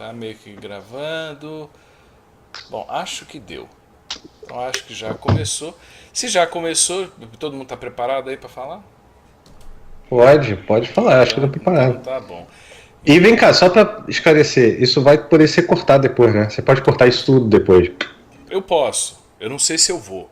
Tá meio que gravando. Bom, acho que deu. Então acho que já começou. Se já começou, todo mundo está preparado aí para falar? Pode falar, acho que eu Tá? tô Então preparado. tá bom. E vem cá, E só pra esclarecer, isso vai poder ser cortado depois, né? Você pode cortar isso tudo depois. eu posso. Eu não sei se eu vou.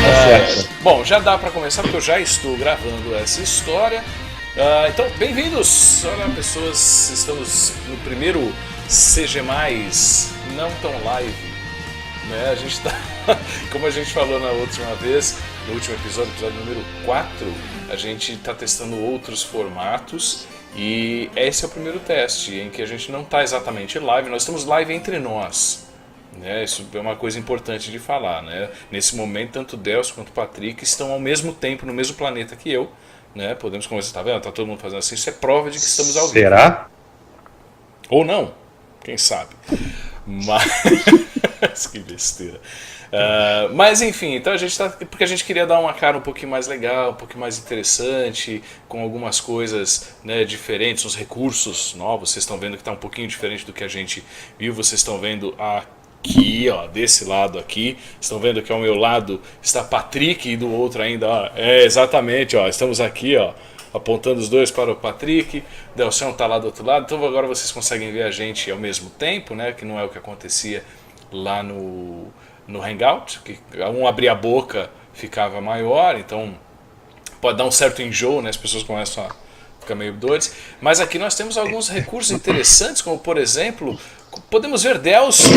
Tá certo. Bom, já dá para começar porque eu já estou gravando essa história. Então, bem-vindos! Olá, pessoas. Estamos no primeiro CG+, não tão live. Né? A gente tá, como a gente falou na última vez, no último episódio número 4, a gente está testando outros formatos e esse é o primeiro teste em que a gente não está exatamente live, nós estamos live entre nós. Né, isso é uma coisa importante de falar. Né? Nesse momento, tanto o Delcio quanto o Patrick estão ao mesmo tempo no mesmo planeta que eu. Né? Podemos conversar, tá vendo? Tá todo mundo fazendo assim. Isso é prova de que estamos ao vivo. Será? Ou não, quem sabe. Mas que besteira. Mas enfim, então a gente tá. Porque a gente queria dar uma cara um pouquinho mais legal, um pouquinho mais interessante, com algumas coisas, né, diferentes, uns recursos novos. Vocês estão vendo que está um pouquinho diferente do que a gente viu. Vocês estão vendo aqui, ó, desse lado aqui. Estão vendo que ao meu lado está Patrick e do outro ainda, ó. Exatamente, ó. Estamos aqui, ó, apontando os dois para o Patrick. Delcião está lá do outro lado. Então agora vocês conseguem ver a gente ao mesmo tempo, né? Que não é o que acontecia lá no Hangout, que um abria a boca ficava maior, então pode dar um certo enjoo, né? As pessoas começam a ficar meio doidas. Mas aqui nós temos alguns recursos interessantes, como por exemplo, podemos ver Delcio.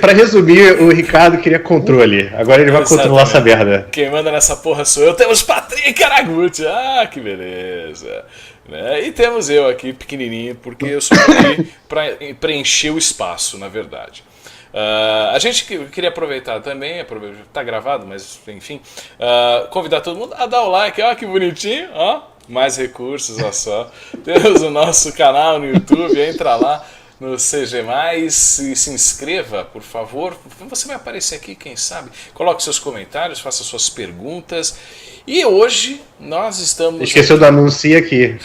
Pra resumir, o Ricardo queria controle. Agora ele vai controlar essa merda. Quem manda nessa porra sou eu. Temos Patrick Araguchi. Ah, que beleza. Né? E temos eu aqui, pequenininho, porque eu sou aqui para preencher o espaço, na verdade. A gente queria aproveitar também, tá gravado, mas enfim, convidar todo mundo a dar o like. Ó, que bonitinho, ó, mais recursos, ó só. Temos o nosso canal no YouTube, entra lá no CG+, e se inscreva, por favor. Você vai aparecer aqui, quem sabe. Coloque seus comentários, faça suas perguntas. E hoje nós estamos... Esqueceu do anuncio aqui.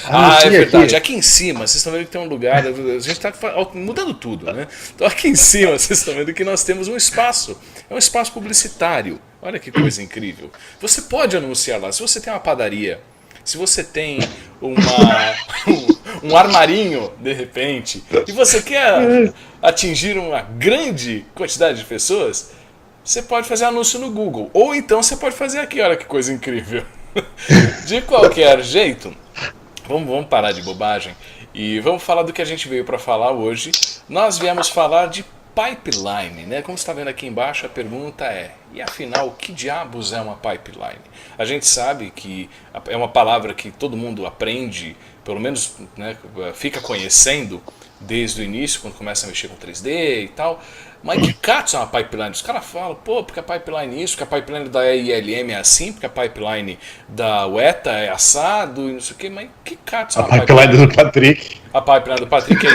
É verdade. Aqui em cima, vocês estão vendo que tem um lugar... A gente está mudando tudo, né? Então aqui em cima, vocês estão vendo que nós temos um espaço. É um espaço publicitário. Olha que coisa incrível. Você pode anunciar lá. Se você tem uma padaria, se você tem um armarinho, de repente, e você quer atingir uma grande quantidade de pessoas, você pode fazer anúncio no Google. Ou então você pode fazer aqui, olha que coisa incrível. De qualquer jeito, vamos parar de bobagem e vamos falar do que a gente veio para falar hoje. Nós viemos falar de pipeline, né? Como você está vendo aqui embaixo, a pergunta é: e afinal, o que diabos é uma pipeline? A gente sabe que é uma palavra que todo mundo aprende, pelo menos, né, fica conhecendo desde o início, quando começa a mexer com 3D e tal. Mas que catos é uma pipeline? Os caras falam, pô, porque a pipeline é isso, porque a pipeline da ILM é assim, porque a pipeline da UETA é assado e não sei o que, mas que catos é uma pipeline? A pipeline do Patrick. A pipeline do Patrick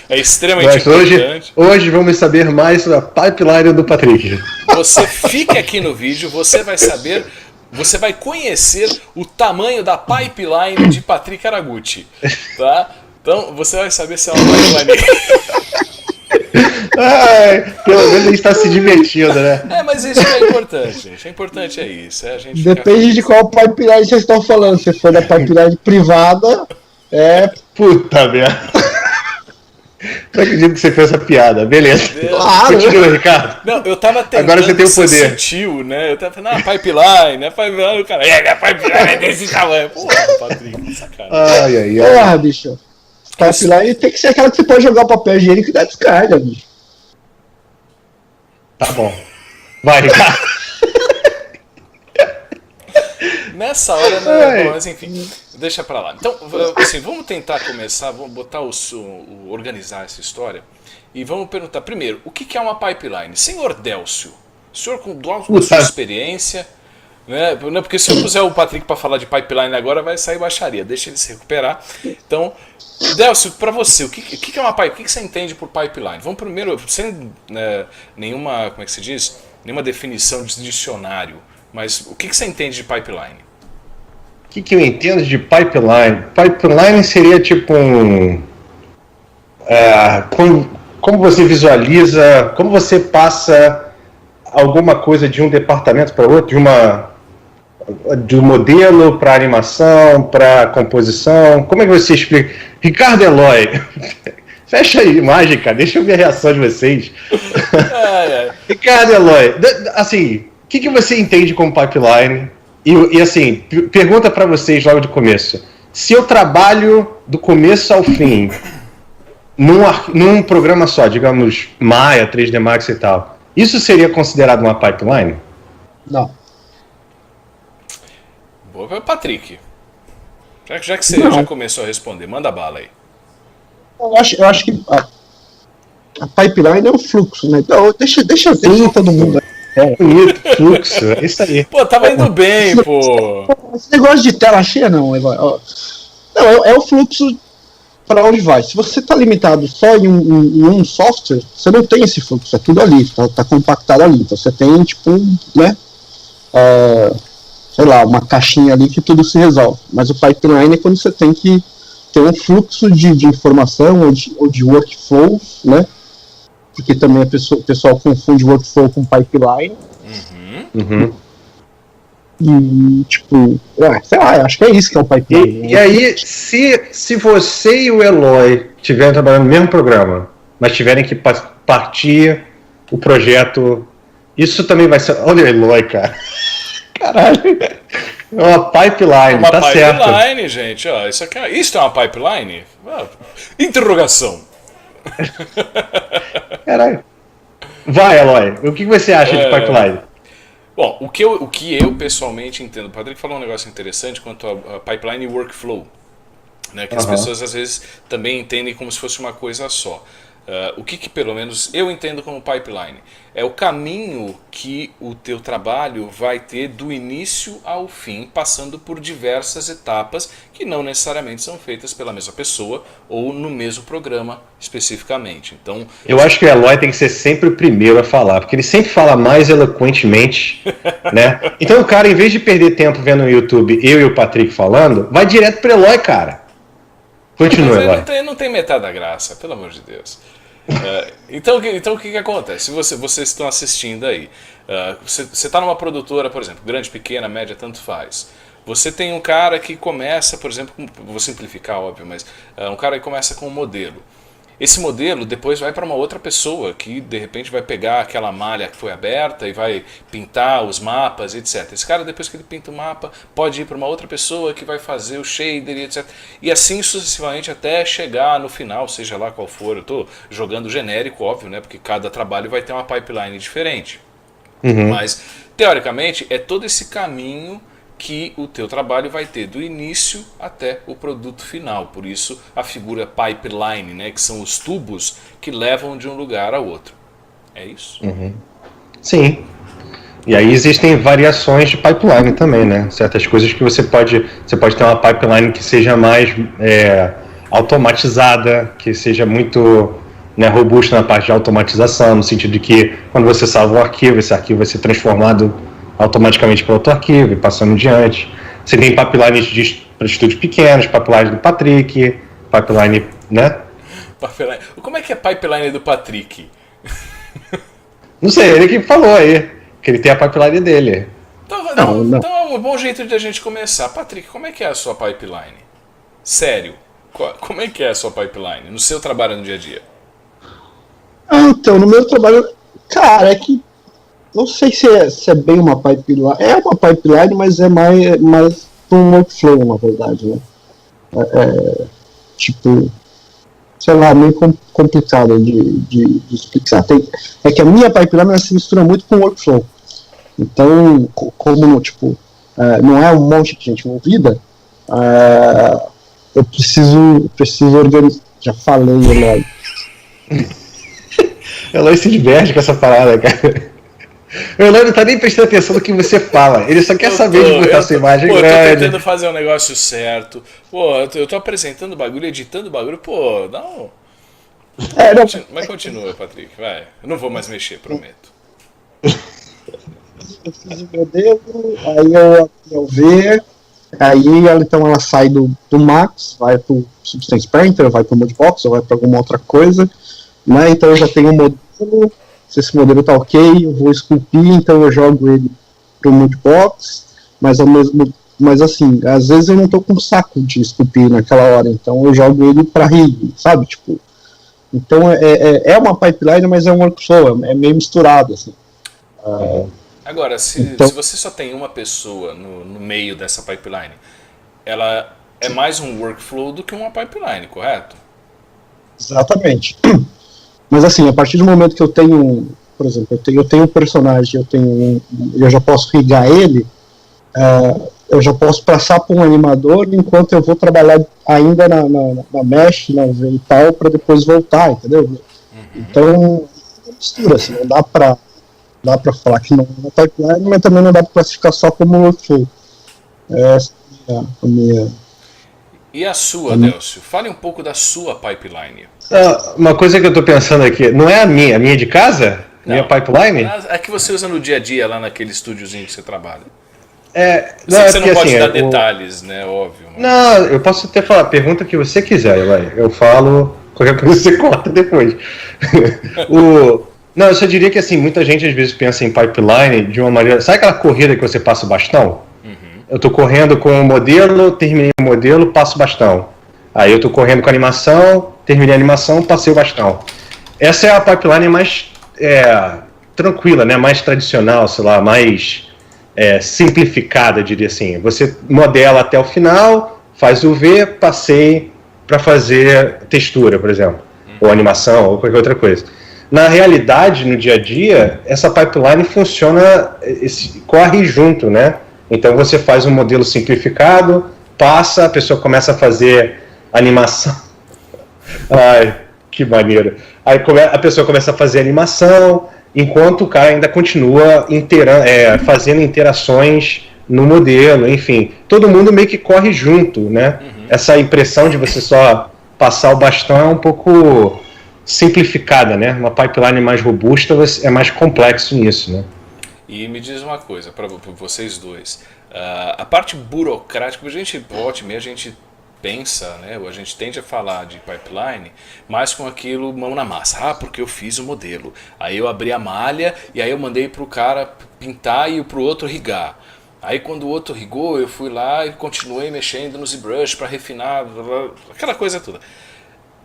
é extremamente importante. Hoje vamos saber mais sobre a pipeline do Patrick. Você fique aqui no vídeo, você vai saber, você vai conhecer o tamanho da pipeline de Patrick Araguchi, tá? Então você vai saber se é uma pipeline... Ai, pelo menos a gente está se divertindo, né? Mas isso é importante, gente. O importante é isso. É a gente depende de qual pipeline vocês estão falando. Se for da pipeline privada, Puta merda. Não acredito que você fez essa piada. Beleza. Claro. Continua, Ricardo. Não, eu tava tentando Agora você tem o ser poder. sutil, né? Eu tava falando, pipeline, o cara, minha pipeline é desse tamanho. Porra, Patrick, sacanagem. Ai. Porra, bicho. Pipeline tem que ser aquela que você pode jogar o papel higiênico e dar descarga, bicho. Tá bom. Vai, Ricardo. Nessa hora não é bom, mas enfim, deixa pra lá. Então, assim, vamos tentar começar, vamos botar organizar essa história e vamos perguntar primeiro, o que é uma pipeline? Senhor Delcio, o senhor com sua experiência, Né? Não, porque se eu puser o Patrick para falar de pipeline agora, vai sair baixaria. Deixa ele se recuperar. Então, Delcio, para você, o que é uma pipeline? O que você entende por pipeline? Vamos primeiro, sem nenhuma, como é que se diz? Nenhuma definição de dicionário. Mas o que você entende de pipeline? O que eu entendo de pipeline? Pipeline seria tipo como você visualiza, como você passa alguma coisa de um departamento para outro, de um modelo para animação, para composição. Como é que você explica? Ricardo Eloy, fecha aí, mágica, deixa eu ver a reação de vocês. Ricardo Eloy, assim, o que você entende como pipeline? E assim, pergunta para vocês logo de começo. Se eu trabalho do começo ao fim num programa só, digamos Maya, 3D Max e tal, isso seria considerado uma pipeline? Não. Boa, Patrick. Já que você já começou a responder, manda bala aí. Eu acho que a pipeline é o fluxo, né? Então, deixa todo mundo. Bonito, fluxo, é isso aí. Pô, tava indo bem, pô. Esse negócio de tela cheia, não, Eloy. Não, é o fluxo para onde vai. Se você está limitado só em um software, você não tem esse fluxo, é tudo ali, tá compactado ali. Então você tem, tipo, né? Sei lá, uma caixinha ali que tudo se resolve. Mas o pipeline é quando você tem que ter um fluxo de informação ou de workflow, né? Porque também o pessoal confunde workflow com pipeline. Uhum. E, tipo, sei lá, acho que é isso que é o pipeline. E aí, se você e o Eloy estiverem trabalhando no mesmo programa, mas tiverem que partir o projeto, isso também vai ser... Olha o Eloy, cara. Caralho. É uma pipeline, tá certo. Uma pipeline, gente. Ó, isso é uma pipeline? Interrogação. Caralho. Vai, Eloy. O que você acha de pipeline? Bom, o que eu pessoalmente entendo, o Patrick falou um negócio interessante quanto a pipeline e workflow, né, que as pessoas às vezes também entendem como se fosse uma coisa só. O que pelo menos eu entendo como pipeline? É o caminho que o teu trabalho vai ter do início ao fim, passando por diversas etapas que não necessariamente são feitas pela mesma pessoa ou no mesmo programa especificamente. Então, eu acho que o Eloy tem que ser sempre o primeiro a falar, porque ele sempre fala mais eloquentemente, né? Então o cara, em vez de perder tempo vendo no YouTube eu e o Patrick falando, vai direto pro Eloy, cara. Continua, Eloy. Não tem metade da graça, pelo amor de Deus. Então o que acontece? Se vocês estão assistindo aí, você está numa produtora, por exemplo, grande, pequena, média, tanto faz. Você tem um cara que começa, por exemplo, vou simplificar, óbvio, mas um cara que começa com um modelo. Esse modelo depois vai para uma outra pessoa que de repente vai pegar aquela malha que foi aberta e vai pintar os mapas, etc. Esse cara, depois que ele pinta o mapa, pode ir para uma outra pessoa que vai fazer o shader, etc. E assim sucessivamente até chegar no final, seja lá qual for. Eu estou jogando genérico, óbvio, né? Porque cada trabalho vai ter uma pipeline diferente. Mas, teoricamente, é todo esse caminho que o teu trabalho vai ter do início até o produto final. Por isso a figura pipeline, né, que são os tubos que levam de um lugar a outro. É isso? Sim. E aí existem variações de pipeline também, né? Certas coisas que você pode ter uma pipeline que seja mais automatizada, que seja muito, né, robusta na parte de automatização, no sentido de que quando você salva um arquivo, esse arquivo vai ser transformado automaticamente para outro arquivo e passando adiante. Você tem pipelines para estúdios pequenos, pipeline do Patrick, pipeline, né? Como é que é a pipeline do Patrick? Não sei, ele que falou aí, que ele tem a pipeline dele. Então é um bom jeito de a gente começar. Patrick, como é que é a sua pipeline? Sério, como é que é a sua pipeline no seu trabalho no dia a dia? Então, no meu trabalho, cara, é que não sei se é bem uma pipeline. É uma pipeline, mas é mais um workflow, na verdade, né? Tipo, sei lá, meio complicado de explicar. É que a minha pipeline ela se mistura muito com o workflow. Então, como tipo, não é um monte de gente envolvida, eu preciso organizar. Já falei, Eloy. Eloy se diverte com essa parada, cara. O Eloy não tá nem prestando atenção no que você fala. Ele só quer saber de botar sua imagem eu tô grande. tentando fazer o negócio certo. Pô, eu tô apresentando o bagulho, editando o bagulho. Pô, não. Não, Mas continua, Patrick, vai. Eu não vou mais mexer, prometo. eu fiz o modelo, aí eu ver, aí ela sai do Max, vai pro Substance Painter, vai pro Modbox, ou vai pra alguma outra coisa, né? Então eu já tenho um modelo, se esse modelo tá ok, eu vou esculpir, então eu jogo ele pro Modbox, mas assim, às vezes eu não tô com saco de esculpir naquela hora, então eu jogo ele pra rig, sabe? Tipo, então é uma pipeline, mas é um workflow, é meio misturado, assim. Agora, se você só tem uma pessoa no meio dessa pipeline, ela é mais um workflow do que uma pipeline, correto? Exatamente. Mas assim, a partir do momento que eu tenho, por exemplo, eu tenho um personagem, eu já posso rigar ele, eu já posso passar para um animador enquanto eu vou trabalhar ainda na mesh, na V e tal, para depois voltar, entendeu? Então, mistura, assim, não dá para falar que não é uma pipeline, mas também não dá para classificar só como workflow. Essa é a minha... E a sua, Delcio? Fale um pouco da sua pipeline. Uma coisa que eu tô pensando aqui, não é a minha de casa? Não. Minha pipeline? A que você usa no dia a dia lá naquele estúdiozinho que você trabalha. Não, Sei que você porque, não pode assim, dar detalhes, né? Óbvio. Mas... Não, eu posso até falar, pergunta o que você quiser, Eloy. Eu falo, qualquer coisa você corta depois. Não, eu só diria que assim, muita gente às vezes pensa em pipeline de uma maneira. Sabe aquela corrida que você passa o bastão? Eu tô correndo com o modelo, terminei o modelo, passo o bastão. Aí eu tô correndo com a animação, terminei a animação, passei o bastão. Essa é a pipeline mais tranquila, né? Mais tradicional, sei lá, mais simplificada, diria assim. Você modela até o final, faz o V, passei para fazer textura, por exemplo, ou animação, ou qualquer outra coisa. Na realidade, no dia a dia, essa pipeline funciona, corre junto, né? Então você faz um modelo simplificado, passa, a pessoa começa a fazer animação. Ai, que maneiro. Aí a pessoa começa a fazer animação, enquanto o cara ainda continua fazendo interações no modelo, enfim. Todo mundo meio que corre junto, né? Essa impressão de você só passar o bastão é um pouco simplificada, né? Uma pipeline mais robusta é mais complexo nisso, né? E me diz uma coisa, para vocês dois, a parte burocrática, a gente pensa, né, ou a gente tende a falar de pipeline, mas com aquilo mão na massa. Porque eu fiz o modelo, aí eu abri a malha e aí eu mandei para o cara pintar e para o outro rigar. Aí quando o outro rigou, eu fui lá e continuei mexendo no ZBrush para refinar, aquela coisa toda.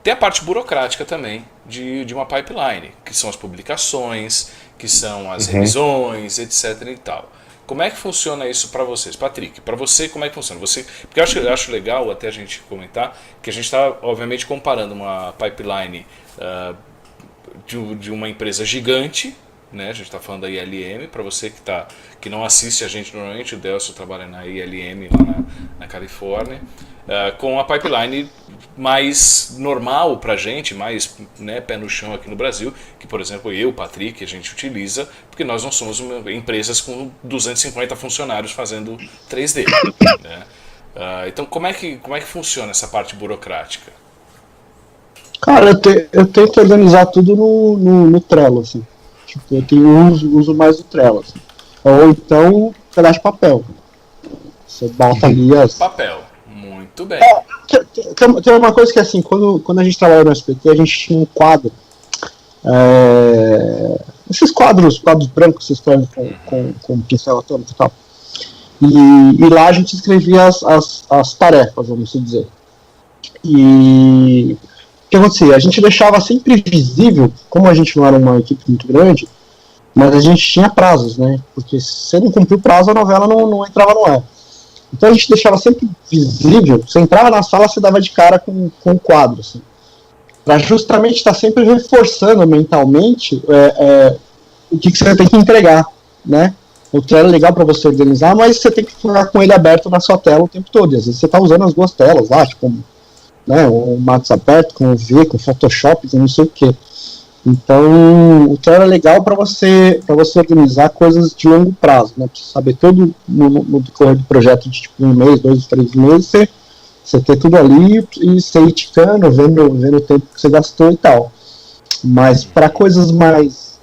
Tem a parte burocrática também de uma pipeline, que são as publicações, que são as revisões, etc. e tal. Como é que funciona isso para vocês? Patrick, para você, como é que funciona? Porque eu acho legal até a gente comentar que a gente está, obviamente, comparando uma pipeline de uma empresa gigante, né? A gente está falando da ILM, para você que não assiste a gente normalmente, o Delcio trabalha na ILM lá na Califórnia, com a pipeline mais normal pra gente, mais, né, pé no chão aqui no Brasil, que por exemplo eu, Patrick, a gente utiliza, porque nós não somos empresas com 250 funcionários fazendo 3D, né? Então como é que funciona essa parte burocrática? Cara, eu tento organizar tudo no Trello, assim. Tipo, eu uso mais o Trello, assim. Ou então pedaço de papel. Você bota ali as... Papel, muito bem. Tem uma coisa que assim, quando a gente trabalhava no SPT, a gente tinha um quadro. Esses quadros brancos que você escreve com pincel atômico e tal. E lá a gente escrevia as tarefas, vamos dizer. E o que acontecia? A gente deixava sempre visível, como a gente não era uma equipe muito grande, mas a gente tinha prazos, né? Porque se não cumprir o prazo, a novela não entrava no ar. Então a gente deixava sempre visível, você entrava na sala, você dava de cara com o quadro, assim, para justamente estar sempre reforçando mentalmente o que você tem que entregar, né? O Trello é legal para você organizar, mas você tem que ficar com ele aberto na sua tela o tempo todo, e às vezes você está usando as duas telas lá, tipo, né, o Max aberto, com o V, com o Photoshop, não sei o que. Então, o Trello é legal para você organizar coisas de longo prazo, né? Pra você saber todo no decorrer do projeto de tipo 1 mês, 2, 3 meses, você ter tudo ali e você ir ticando, vendo o tempo que você gastou e tal. Mas para coisas mais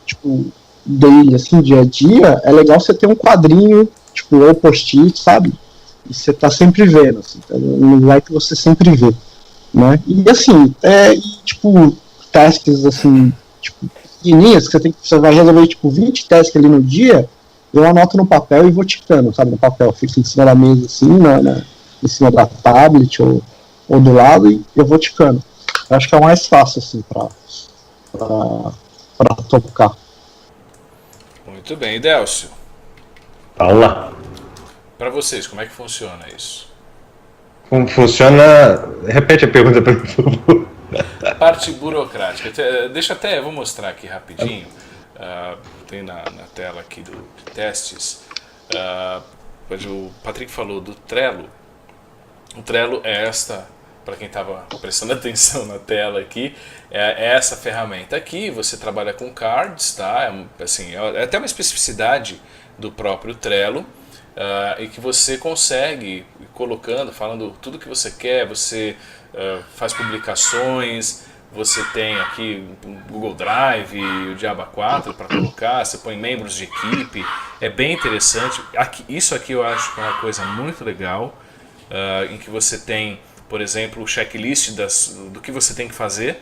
tipo daily, assim, dia a dia, é legal você ter um quadrinho, tipo, ou post-it, sabe? E você tá sempre vendo, assim, tá? Um lugar que você sempre vê, né? E assim, tipo, tasks assim, tipo, pequenininhas, que você vai resolver tipo 20 tasks ali no dia, eu anoto no papel e vou ticando, sabe? No papel, fica em cima da mesa assim, em cima da tablet ou do lado, e eu vou ticando. Eu acho que é o mais fácil, assim, pra tocar. Muito bem. E Delcio, Fala. para vocês, como é que funciona isso? Como funciona? Repete a pergunta para mim, por favor. Parte burocrática. Deixa até, eu vou mostrar aqui rapidinho. Tem na tela aqui de testes. O Patrick falou do Trello. O Trello é para quem estava prestando atenção na tela aqui, é essa ferramenta aqui. Você trabalha com cards, tá? É até uma especificidade do próprio Trello, e que você consegue ir colocando, falando tudo que você quer. Você faz publicações, você tem aqui o Google Drive e o Diaba 4 para colocar, você põe membros de equipe, é bem interessante. Isso aqui eu acho que é uma coisa muito legal, em que você tem, por exemplo, o checklist do que você tem que fazer,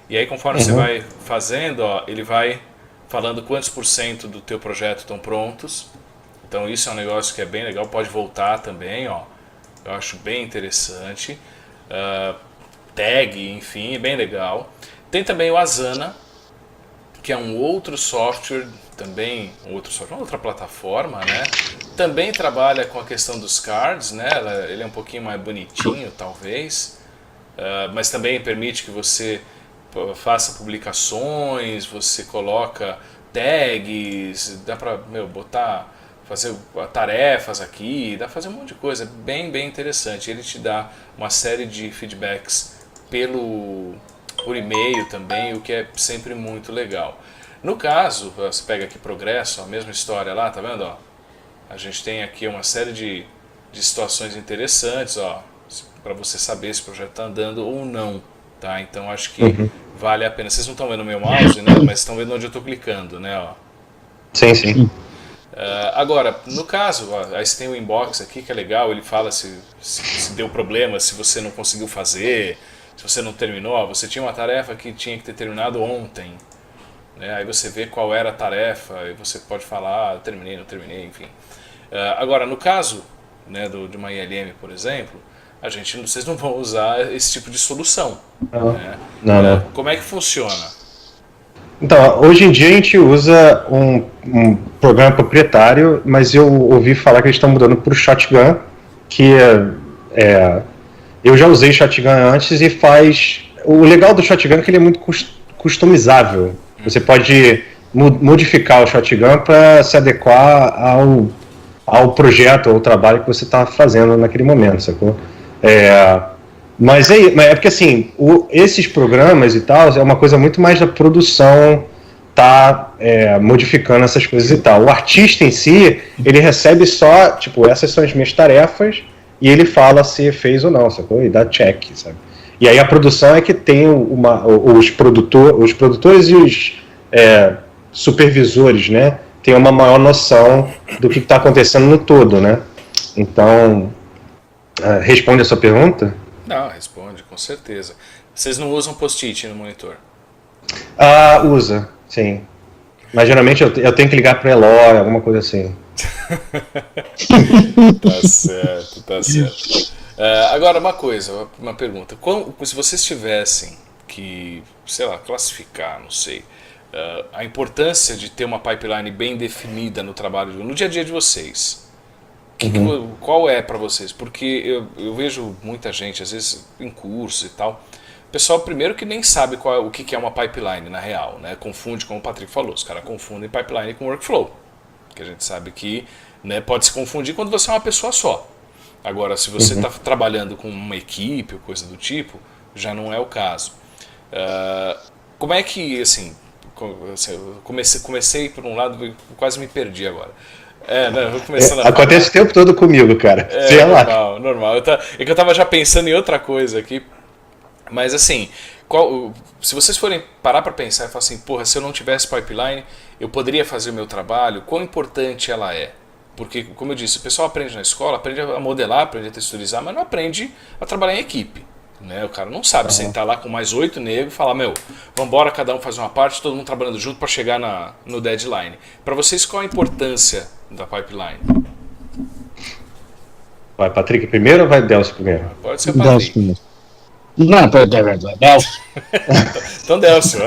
e aí conforme você vai fazendo, ele vai falando quantos % do teu projeto estão prontos. Então isso é um negócio que é bem legal, pode voltar também, eu acho bem interessante. Tag, enfim, bem legal. Tem também o Asana, que é um outro software, também uma outra plataforma, né? Também trabalha com a questão dos cards, né? Ele é um pouquinho mais bonitinho, talvez, mas também permite que você faça publicações, você coloca tags, dá para fazer tarefas aqui, dá para fazer um monte de coisa, bem interessante. Ele te dá uma série de feedbacks por e-mail também, o que é sempre muito legal. No caso, você pega aqui Progresso, a mesma história lá, tá vendo? A gente tem aqui uma série de situações interessantes, para você saber se o projeto está andando ou não, tá? Então acho que vale a pena. Vocês não estão vendo o meu mouse, né? Mas estão vendo onde eu estou clicando, né? Sim. Agora, no caso, aí você tem o inbox aqui, que é legal, ele fala se deu problema, se você não conseguiu fazer, se você não terminou. Você tinha uma tarefa que tinha que ter terminado ontem, né? Aí você vê qual era a tarefa e você pode falar, terminei, não terminei, enfim. Agora, no caso, né, de uma ILM, por exemplo, vocês não vão usar esse tipo de solução. Né? Não. Como é que funciona? Então, hoje em dia a gente usa um programa proprietário, mas eu ouvi falar que eles estão mudando para o Shotgun, que eu já usei Shotgun antes e faz... O legal do Shotgun é que ele é muito customizável. Você pode modificar o Shotgun para se adequar ao projeto, ao trabalho que você está fazendo naquele momento, sacou? Mas é porque assim, esses programas e tal, é uma coisa muito mais da produção, modificando essas coisas e tal. O artista em si, ele recebe só, tipo, essas são as minhas tarefas, e ele fala se fez ou não, sacou? E dá check, sabe? E aí a produção é que tem os produtores e os supervisores, né? Tem uma maior noção do que está acontecendo no todo, né? Então, responde a sua pergunta? Não, responde, com certeza. Vocês não usam post-it no monitor? Usa, sim. Mas geralmente eu tenho que ligar para Eloy, alguma coisa assim. Tá certo. Agora, uma pergunta. Se vocês tivessem que, sei lá, classificar, não sei, a importância de ter uma pipeline bem definida no trabalho, no dia a dia de vocês, qual é para vocês? Porque eu vejo muita gente, às vezes em cursos e tal, pessoal primeiro que nem sabe o que é uma pipeline na real, né? Confunde, como o Patrick falou, os caras confundem pipeline com workflow, que a gente sabe que, né, pode se confundir quando você é uma pessoa só. Agora, se você está trabalhando com uma equipe ou coisa do tipo, já não é o caso. Como é que, assim, eu comecei por um lado, quase me perdi agora. Eu vou começando a Acontece o tempo todo comigo, cara. Sei lá. Normal. É que eu tava já pensando em outra coisa aqui. Mas assim, se vocês forem parar para pensar e falar assim, porra, se eu não tivesse pipeline, eu poderia fazer o meu trabalho, quão importante ela é? Porque, como eu disse, o pessoal aprende na escola, aprende a modelar, aprende a texturizar, mas não aprende a trabalhar em equipe. Né? O cara não sabe sentar lá com mais 8 negros e falar, vambora, cada um fazer uma parte, todo mundo trabalhando junto para chegar no deadline. Para vocês, qual a importância da pipeline? Vai Patrick primeiro ou vai Delcio primeiro? Pode ser Patrick. Não, Delcio. Então Delcio,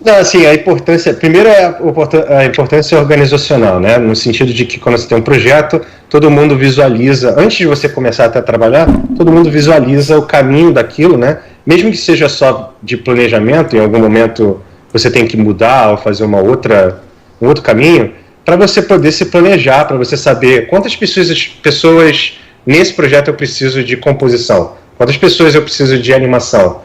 Não, assim, a importância, primeiro é a importância organizacional, né? No sentido de que quando você tem um projeto, todo mundo visualiza, antes de você começar até a trabalhar, todo mundo visualiza o caminho daquilo, né? Mesmo que seja só de planejamento, em algum momento você tem que mudar ou fazer um outro caminho, para você poder se planejar, para você saber quantas pessoas nesse projeto eu preciso de composição, quantas pessoas eu preciso de animação,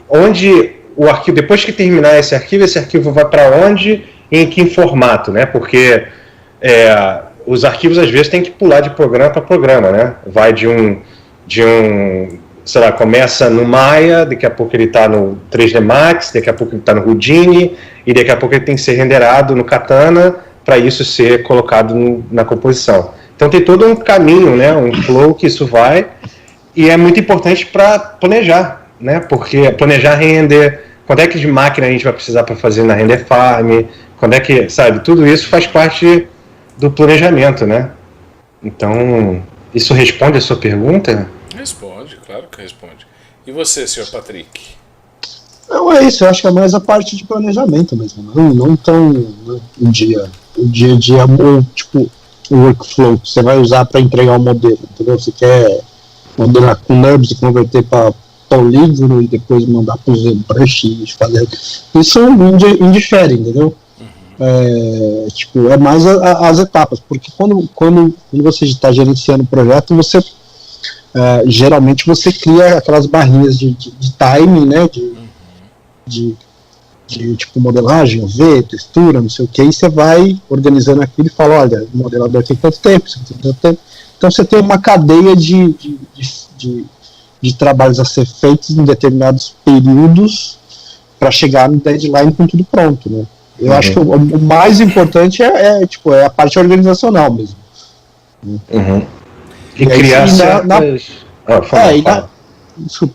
onde o arquivo, depois que terminar esse arquivo vai para onde e em que formato, né? Porque os arquivos às vezes tem que pular de programa para programa, né? Vai de um, sei lá, começa no Maya, daqui a pouco ele está no 3D Max, daqui a pouco ele está no Houdini, e daqui a pouco ele tem que ser renderado no Katana para isso ser colocado na composição. Então tem todo um caminho, né? Um flow que isso vai, e é muito importante para planejar, né? Porque planejar render, quando é que de máquina a gente vai precisar para fazer na render farm, quando é que, sabe, tudo isso faz parte do planejamento, né? Então, isso responde a sua pergunta? Responde, claro que responde. E você, senhor Patrick? Não, é isso, eu acho que é mais a parte de planejamento mesmo, não tão o dia a dia, tipo, o workflow que você vai usar para entregar o modelo, entendeu? Você quer modelar com NURBS e converter para polígono e depois mandar para o ZBrush e fazer. Isso indifere, entendeu? É mais as etapas, porque quando você está gerenciando o projeto, você geralmente você cria aquelas barrinhas de timing, né? De tipo modelagem, UV, textura, não sei o que, e você vai organizando aquilo e fala, olha, o modelador tem tanto tempo, então você tem uma cadeia de trabalhos a ser feitos em determinados períodos para chegar no deadline com tudo pronto, né? Eu acho que o mais importante é a parte organizacional mesmo. E criar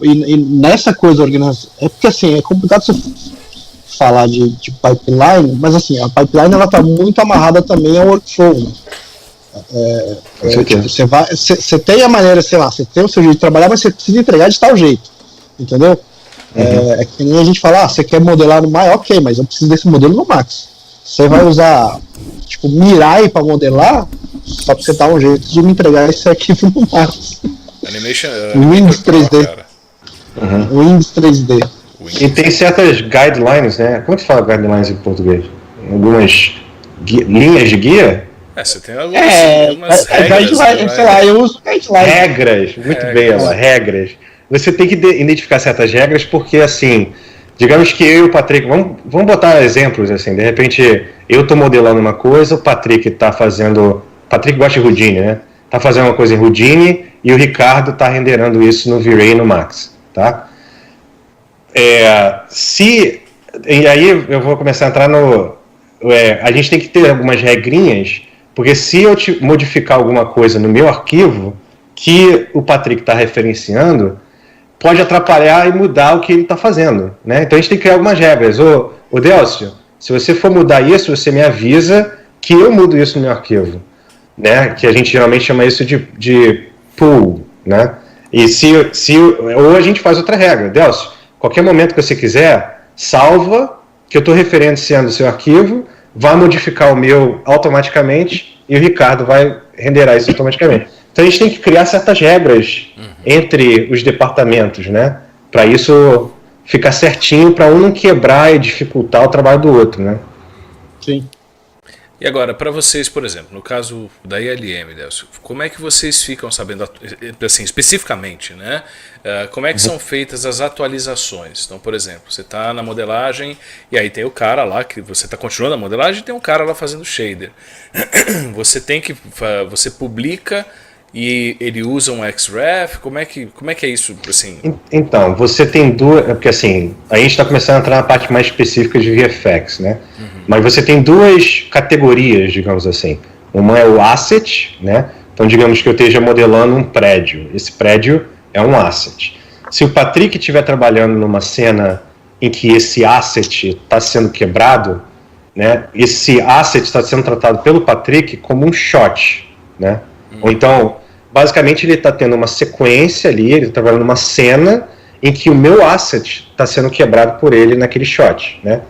e nessa coisa organizacional, é porque assim, é complicado você falar de pipeline, mas assim, a pipeline ela está muito amarrada também ao workflow, né? Você tem a maneira, sei lá, você tem o seu jeito de trabalhar, mas você precisa entregar de tal jeito, entendeu? É que nem a gente fala, você quer modelar no Maya, ok, mas eu preciso desse modelo no Max. Você vai usar, tipo, Mirai para modelar, só pra você dar um jeito de me entregar esse arquivo no Max. Animation, Windows 3D. Windows 3D. E tem certas guidelines, né? Como que fala guidelines em português? Algumas linhas de guia? Você tem algumas regras. Sei lá, eu uso guidelines. Regras, muito bem, ela, regras. Você tem que identificar certas regras porque, assim, digamos que eu e o Patrick, vamos botar exemplos, assim, de repente eu estou modelando uma coisa, o Patrick está fazendo, Patrick gosta de Houdini, né? Está fazendo uma coisa em Houdini e o Ricardo está renderando isso no V-Ray no Max, tá? E aí eu vou começar a entrar a gente tem que ter algumas regrinhas, porque se eu modificar alguma coisa no meu arquivo que o Patrick está referenciando, pode atrapalhar e mudar o que ele está fazendo, né? Então a gente tem que criar algumas regras. Ô Delcio, se você for mudar isso, você me avisa que eu mudo isso no meu arquivo, né? Que a gente geralmente chama isso de pull, né? E ou a gente faz outra regra. Delcio, qualquer momento que você quiser, salva que eu estou referenciando o seu arquivo, vai modificar o meu automaticamente e o Ricardo vai renderar isso automaticamente. Então a gente tem que criar certas regras entre os departamentos, né? Para isso ficar certinho, para um não quebrar e dificultar o trabalho do outro, né? Sim. E agora, para vocês, por exemplo, no caso da ILM, Delcio, como é que vocês ficam sabendo, assim, especificamente, né? Como é que são feitas as atualizações? Então, por exemplo, você está na modelagem e aí tem o cara lá, que você está continuando a modelagem e tem um cara lá fazendo shader. Você publica e ele usa um XREF? Como é que é isso, assim? Então, você tem duas... Porque assim, a gente está começando a entrar na parte mais específica de VFX, né? Mas você tem duas categorias, digamos assim. Uma é o asset, né? Então, digamos que eu esteja modelando um prédio. Esse prédio é um asset. Se o Patrick estiver trabalhando numa cena em que esse asset está sendo quebrado, né? Esse asset está sendo tratado pelo Patrick como um shot, né? Ou então, basicamente, ele está tendo uma sequência ali, ele está trabalhando numa cena em que o meu asset está sendo quebrado por ele naquele shot, né?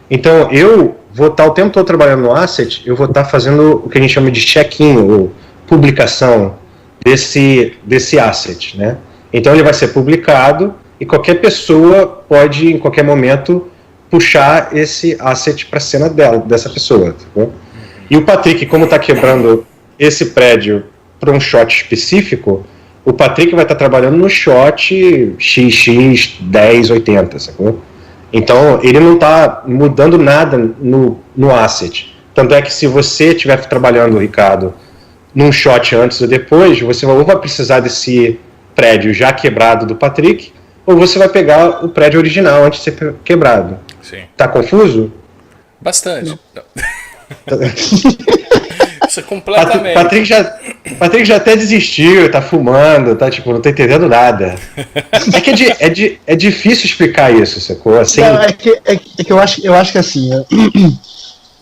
Então, eu vou estar o tempo todo trabalhando no asset, eu vou estar fazendo o que a gente chama de check-in, ou publicação desse asset, né? Então, ele vai ser publicado e qualquer pessoa pode, em qualquer momento, puxar esse asset para a cena dessa pessoa, tá bom? E o Patrick, como está quebrando esse prédio para um shot específico, o Patrick vai estar trabalhando no shot XX 1080, sacou? Então, ele não está mudando nada no asset. Tanto é que se você estiver trabalhando, Ricardo, num shot antes ou depois, você ou vai precisar desse prédio já quebrado do Patrick, ou você vai pegar o prédio original antes de ser quebrado. Sim. Tá confuso? Bastante. Isso é completamente. Patrick já até desistiu, tá fumando, tá tipo, não tá entendendo nada. É que é difícil explicar isso, sacou? Assim, não, é que eu acho que assim,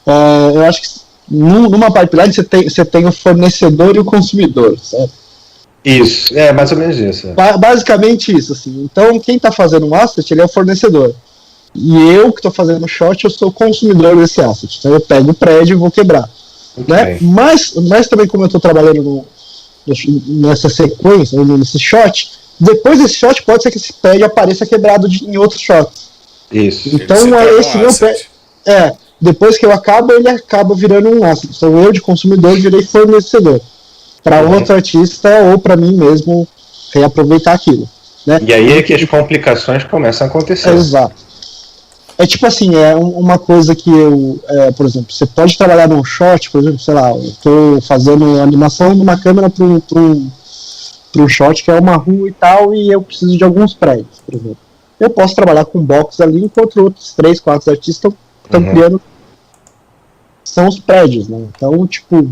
eu acho que numa pipeline você tem o fornecedor e o consumidor, certo? Isso, é mais ou menos isso. Basicamente isso, assim. Então, quem está fazendo um asset, ele é o fornecedor. E eu que estou fazendo o shot, eu sou o consumidor desse asset. Então, eu pego o prédio e vou quebrar. Okay. Né? Mas também, como eu estou trabalhando nessa sequência, nesse shot, depois desse shot, pode ser que esse prédio apareça quebrado em outro shot. Isso. Então, esse meu prédio... depois que eu acabo, ele acaba virando um asset. Então, eu, de consumidor, virei fornecedor. Para outro artista ou para mim mesmo reaproveitar aquilo, né? E aí é que as complicações começam a acontecer. Exato. É tipo assim, é uma coisa que por exemplo, você pode trabalhar num shot, por exemplo, sei lá, eu estou fazendo animação de uma câmera para um shot que é uma rua e tal, e eu preciso de alguns prédios, por exemplo. Eu posso trabalhar com box ali, enquanto outros 3, 4 artistas estão criando, são os prédios, né? Então, tipo,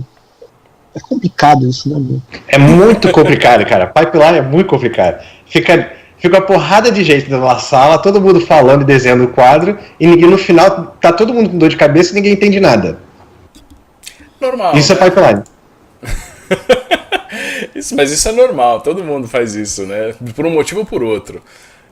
é complicado isso, né, meu? É muito complicado, cara. Pipeline é muito complicado. Fica uma porrada de gente na sala, todo mundo falando e desenhando o quadro, e no final tá todo mundo com dor de cabeça e ninguém entende nada. Normal. Isso, né? É pipeline. Mas isso é normal, todo mundo faz isso, né? Por um motivo ou por outro.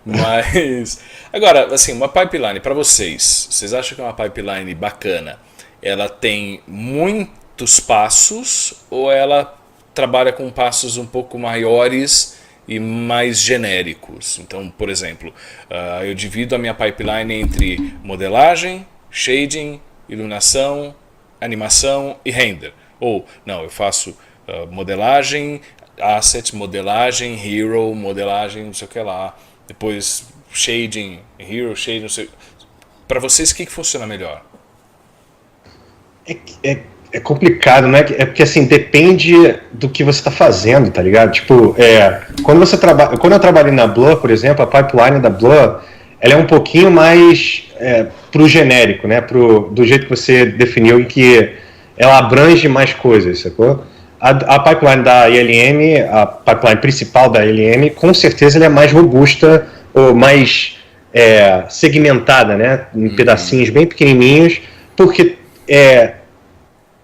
Mas, agora, assim, uma pipeline, para vocês acham que é uma pipeline bacana? Ela tem muitos passos ou ela trabalha com passos um pouco maiores e mais genéricos? Então, por exemplo, eu divido a minha pipeline entre modelagem, shading, iluminação, animação e render. Ou, não, eu faço modelagem, asset, modelagem, hero, modelagem, não sei o que lá. Depois shading, hero, shading, não sei. Para vocês, o que funciona melhor? É complicado, né? É porque, assim, depende do que você está fazendo, tá ligado? Tipo, quando eu trabalhei na Blur, por exemplo, a pipeline da Blur, ela é um pouquinho mais pro genérico, né? Do jeito que você definiu, em que ela abrange mais coisas, sacou? A pipeline da ILM, a pipeline principal da ILM, com certeza ela é mais robusta, ou mais segmentada, né? Em pedacinhos bem pequenininhos, porque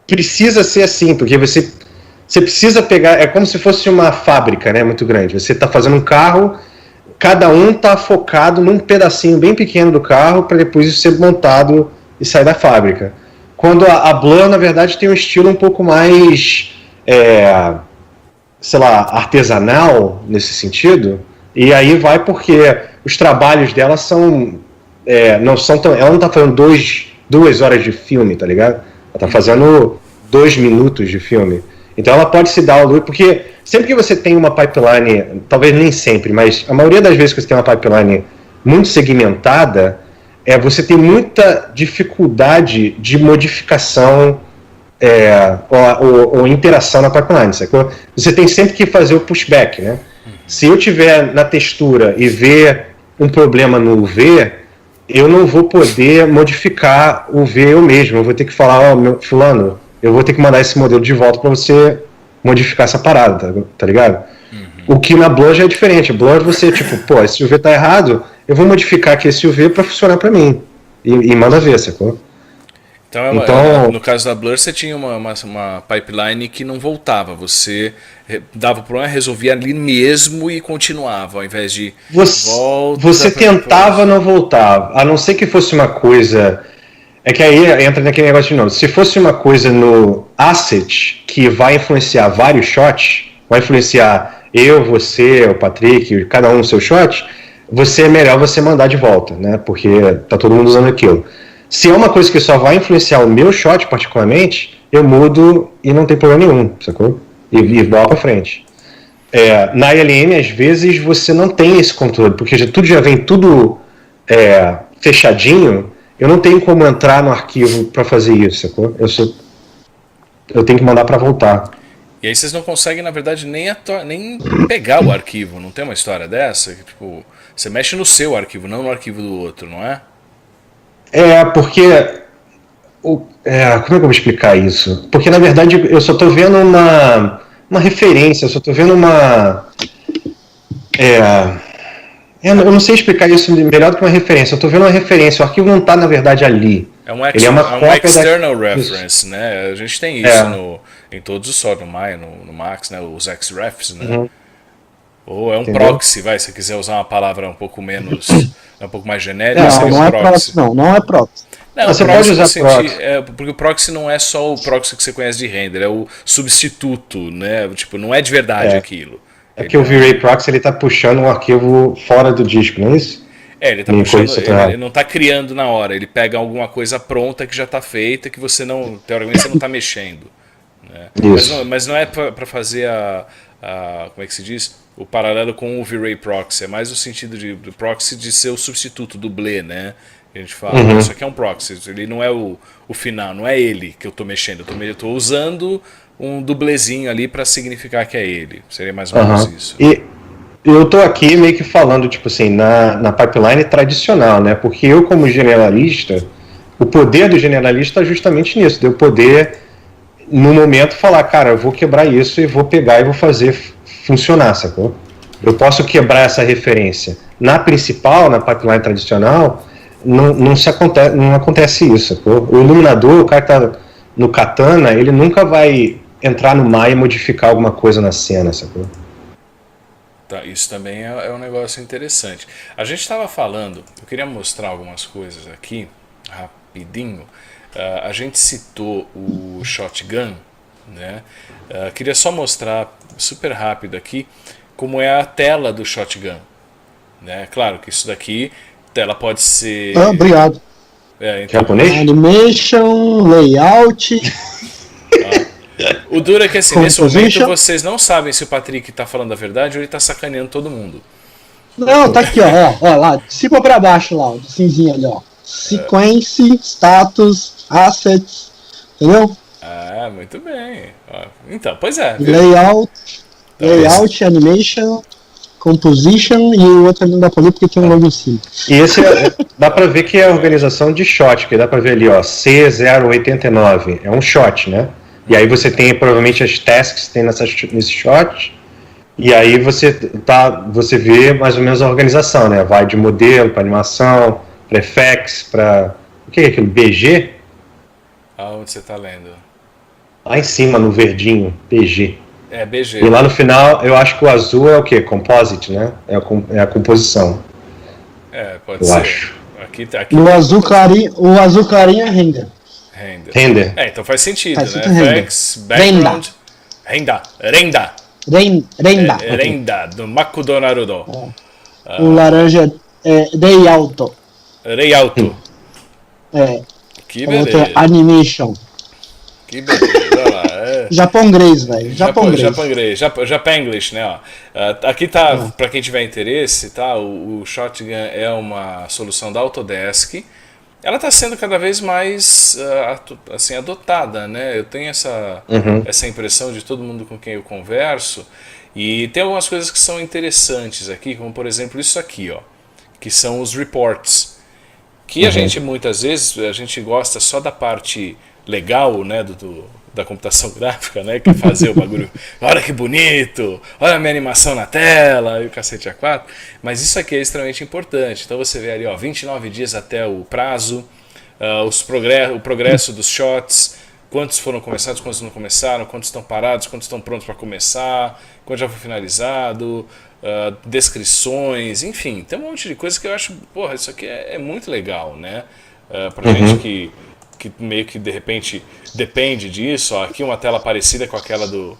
precisa ser assim, porque você precisa pegar, é como se fosse uma fábrica, né, muito grande. Você está fazendo um carro, cada um está focado num pedacinho bem pequeno do carro para depois isso ser montado e sair da fábrica. Quando a Blur, na verdade, tem um estilo um pouco mais, sei lá, artesanal nesse sentido, e aí vai porque os trabalhos dela são, não são tão, ela não está fazendo 2 horas de filme, tá ligado? está fazendo 2 minutos de filme. Então ela pode se dar ao luxo, porque sempre que você tem uma pipeline, talvez nem sempre, mas a maioria das vezes que você tem uma pipeline muito segmentada, você tem muita dificuldade de modificação ou interação na pipeline, sacou? Você tem sempre que fazer o pushback, né? Se eu tiver na textura e ver um problema no UV, eu não vou poder modificar o UV eu mesmo. Eu vou ter que falar, meu fulano, eu vou ter que mandar esse modelo de volta para você modificar essa parada, tá ligado? O que na Blur já é diferente. Blur você, tipo, pô, esse UV tá errado, eu vou modificar aqui esse UV para funcionar para mim. E manda ver, sacou? Então, no caso da Blur, você tinha uma pipeline que não voltava. Você dava o problema, resolvia ali mesmo e continuava, ao invés de você tentava, não voltava. A não ser que fosse uma coisa... É que aí entra naquele negócio de novo. Se fosse uma coisa no asset que vai influenciar vários shots, vai influenciar eu, você, o Patrick, cada um no seu shot, é melhor você mandar de volta, né? Porque tá todo mundo usando aquilo. Se é uma coisa que só vai influenciar o meu shot particularmente, eu mudo e não tem problema nenhum, sacou? E bola pra frente. Na ILM, às vezes, você não tem esse controle, porque tudo já vem tudo fechadinho, eu não tenho como entrar no arquivo para fazer isso, sacou? Eu tenho que mandar para voltar. E aí vocês não conseguem, na verdade, nem pegar o arquivo, não tem uma história dessa? Que, tipo, você mexe no seu arquivo, não no arquivo do outro, não é? Porque... como é que eu vou explicar isso? Porque, na verdade, eu só estou vendo uma referência, eu só estou vendo uma... eu não sei explicar isso melhor do que uma referência. Eu estou vendo uma referência, o arquivo não está, na verdade, ali. Ele é uma external reference, né? A gente tem isso em todos os softwares, no Maya, no Max, né? Os Xrefs, né? Uhum. Ou é um proxy, se quiser usar uma palavra um pouco menos, um pouco mais genérica, não é proxy, não é proxy. Não, você pode usar proxy. Porque o proxy não é só o proxy que você conhece de render, é o substituto, né? Tipo, não é de verdade aquilo. Que o V-Ray Proxy ele tá puxando um arquivo fora do disco, não é isso? Ele tá puxando, ele não tá criando na hora, ele pega alguma coisa pronta que já tá feita, que você não, teoricamente você não tá mexendo. Né? Mas não é para fazer como é que se diz? O paralelo com o V-Ray Proxy, é mais no sentido de proxy de ser o substituto, dublê, né? A gente fala, isso aqui é um proxy, ele não é o final, não é ele que eu tô mexendo, eu tô usando um dublezinho ali para significar que é ele. Seria mais ou menos isso. E eu tô aqui meio que falando, tipo assim, na pipeline tradicional, né? Porque eu, como generalista, o poder do generalista é justamente nisso, de eu poder, no momento, falar, cara, eu vou quebrar isso e vou pegar e vou fazer funcionar, sacou? Eu posso quebrar essa referência. Na principal, na pipeline tradicional, não acontece isso, sacou? O iluminador, o cara que tá no Katana, ele nunca vai entrar no Maya e modificar alguma coisa na cena, sacou? Tá, isso também é um negócio interessante. A gente estava falando, eu queria mostrar algumas coisas aqui, rapidinho. A gente citou o Shotgun, né? Queria só mostrar super rápido aqui como é a tela do Shotgun. Né? Claro que isso daqui, tela pode ser... obrigado. Então, japonês? Animation, layout... O duro é que assim, nesse momento vocês não sabem se o Patrick tá falando a verdade ou ele tá sacaneando todo mundo. Não, tá aqui, ó lá, de cima pra baixo lá, de cinzinho ali, ó. Sequence, status, assets, entendeu? Muito bem. Então, pois é. Layout, animation, composition e o outro não dá pra ver porque tem um logo em cima. E esse dá pra ver que é a organização de shot, que dá pra ver ali, ó, C089, é um shot, né? E aí você tem provavelmente as tasks que tem nesse shot, e aí você vê mais ou menos a organização, né? Vai de modelo para animação, para effects, para... O que é aquilo? BG? Aonde você tá lendo? Lá em cima, no verdinho, BG. BG. E lá no final, eu acho que o azul é o quê? Composite, né? É a composição. Pode eu ser. Acho. Aqui. O azul clarinho é render. Render. Então faz sentido, né? Effects, background, Renda, do Makudo Naruto. O laranja é Reiauto. Reiauto. Que beleza. Animation. Que beleza, olha lá. Japonês, velho. Japanglish, né? Ó. Aqui tá, para quem tiver interesse, tá? O Shotgun é uma solução da Autodesk. Ela está sendo cada vez mais assim, adotada, né? Eu tenho essa impressão de todo mundo com quem eu converso. E tem algumas coisas que são interessantes aqui, como por exemplo isso aqui, ó, que são os reports. Que a gente muitas vezes a gente gosta só da parte legal, né, da computação gráfica, né, que é fazer o bagulho. Olha que bonito, olha a minha animação na tela e o cacete A4. Mas isso aqui é extremamente importante. Então você vê ali, ó, 29 dias até o prazo, o progresso dos shots, quantos foram começados, quantos não começaram, quantos estão parados, quantos estão prontos para começar, quanto já foi finalizado. Descrições, enfim, tem um monte de coisa que eu acho, porra, isso aqui é muito legal, né? Pra gente que meio que de repente depende disso, ó, aqui uma tela parecida com aquela do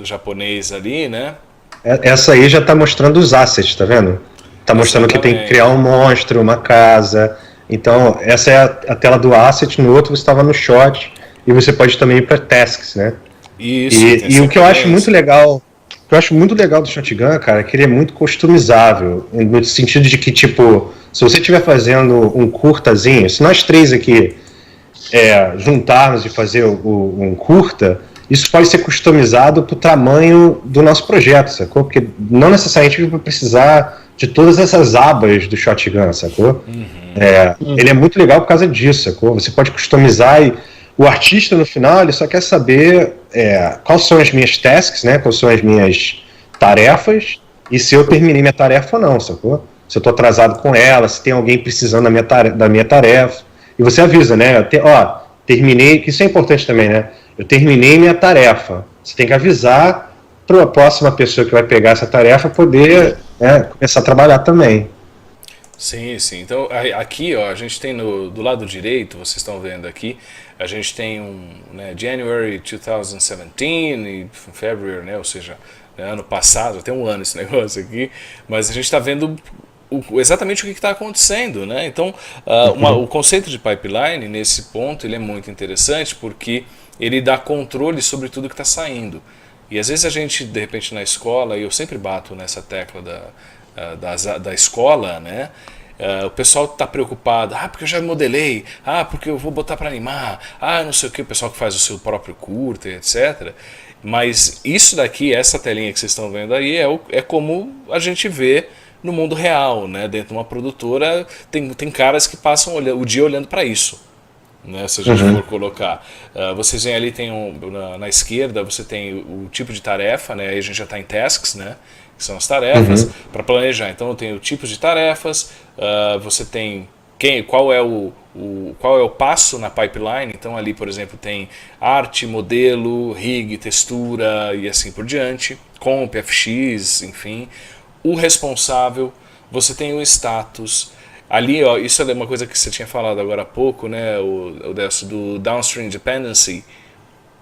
japonês ali, né? Essa aí já está mostrando os assets, tá vendo? Tá mostrando que tem que criar um monstro, uma casa. Então, essa é a tela do asset, no outro você estava no shot, e você pode também ir para tasks, né? Isso, e o que eu acho muito legal. O que eu acho muito legal do Shotgun, cara, é que ele é muito customizável, no sentido de que, tipo, se você estiver fazendo um curtazinho, se nós três aqui juntarmos e fazer um curta, isso pode ser customizado para o tamanho do nosso projeto, sacou? Porque não necessariamente a gente vai precisar de todas essas abas do Shotgun, sacou? Ele é muito legal por causa disso, sacou? Você pode customizar e o artista no final ele só quer saber quais são as minhas tasks, né? Quais são as minhas tarefas e se eu terminei minha tarefa ou não, sacou? Se eu estou atrasado com ela, se tem alguém precisando da minha tarefa. E você avisa, né? Terminei, que isso é importante também, né? Eu terminei minha tarefa. Você tem que avisar para a próxima pessoa que vai pegar essa tarefa poder começar a trabalhar também. Sim, sim. Então aqui, ó, a gente tem do lado direito, vocês estão vendo aqui, a gente tem January 2017 e February, né, ou seja, ano passado, tem um ano esse negócio aqui, mas a gente está vendo exatamente o que está acontecendo, né? Então, o conceito de pipeline nesse ponto ele é muito interessante porque ele dá controle sobre tudo que está saindo. E às vezes a gente, de repente, na escola, e eu sempre bato nessa tecla da escola, né? O pessoal está preocupado, porque eu já modelei, porque eu vou botar para animar, não sei o que, o pessoal que faz o seu próprio curta, etc. Mas isso daqui, essa telinha que vocês estão vendo aí, é como a gente vê no mundo real, né? Dentro de uma produtora, tem caras que passam o dia olhando para isso. Né, se a gente for colocar, vocês veem ali, na esquerda você tem o tipo de tarefa, né, aí a gente já está em tasks, né, que são as tarefas para planejar. Então eu tenho tipos de tarefas, você tem qual é o passo na pipeline. Então ali, por exemplo, tem arte, modelo, rig, textura e assim por diante, comp, fx, enfim, o responsável, você tem o status. Ali, ó, isso é uma coisa que você tinha falado agora há pouco, né, do Downstream Dependency,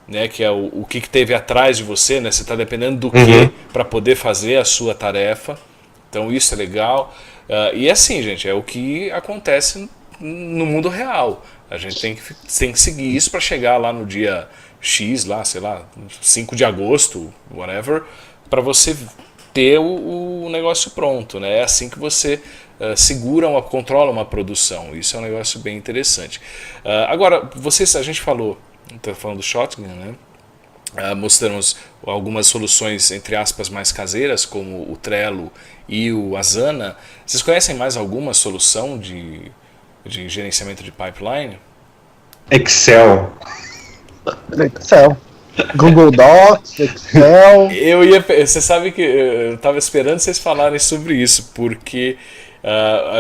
né, que é o que teve atrás de você, né, você está dependendo do que para poder fazer a sua tarefa. Então isso é legal. E assim, gente, é o que acontece no mundo real. A gente tem que seguir isso para chegar lá no dia X, lá, sei lá, 5 de agosto, whatever, para você ter o negócio pronto, né? É assim que você controla uma produção. Isso é um negócio bem interessante. Agora, a gente falou, está falando do Shotgun, né? Mostramos algumas soluções, entre aspas, mais caseiras, como o Trello e o Asana. Vocês conhecem mais alguma solução de gerenciamento de pipeline? Excel. Google Docs, Excel. Você sabe que eu estava esperando vocês falarem sobre isso, porque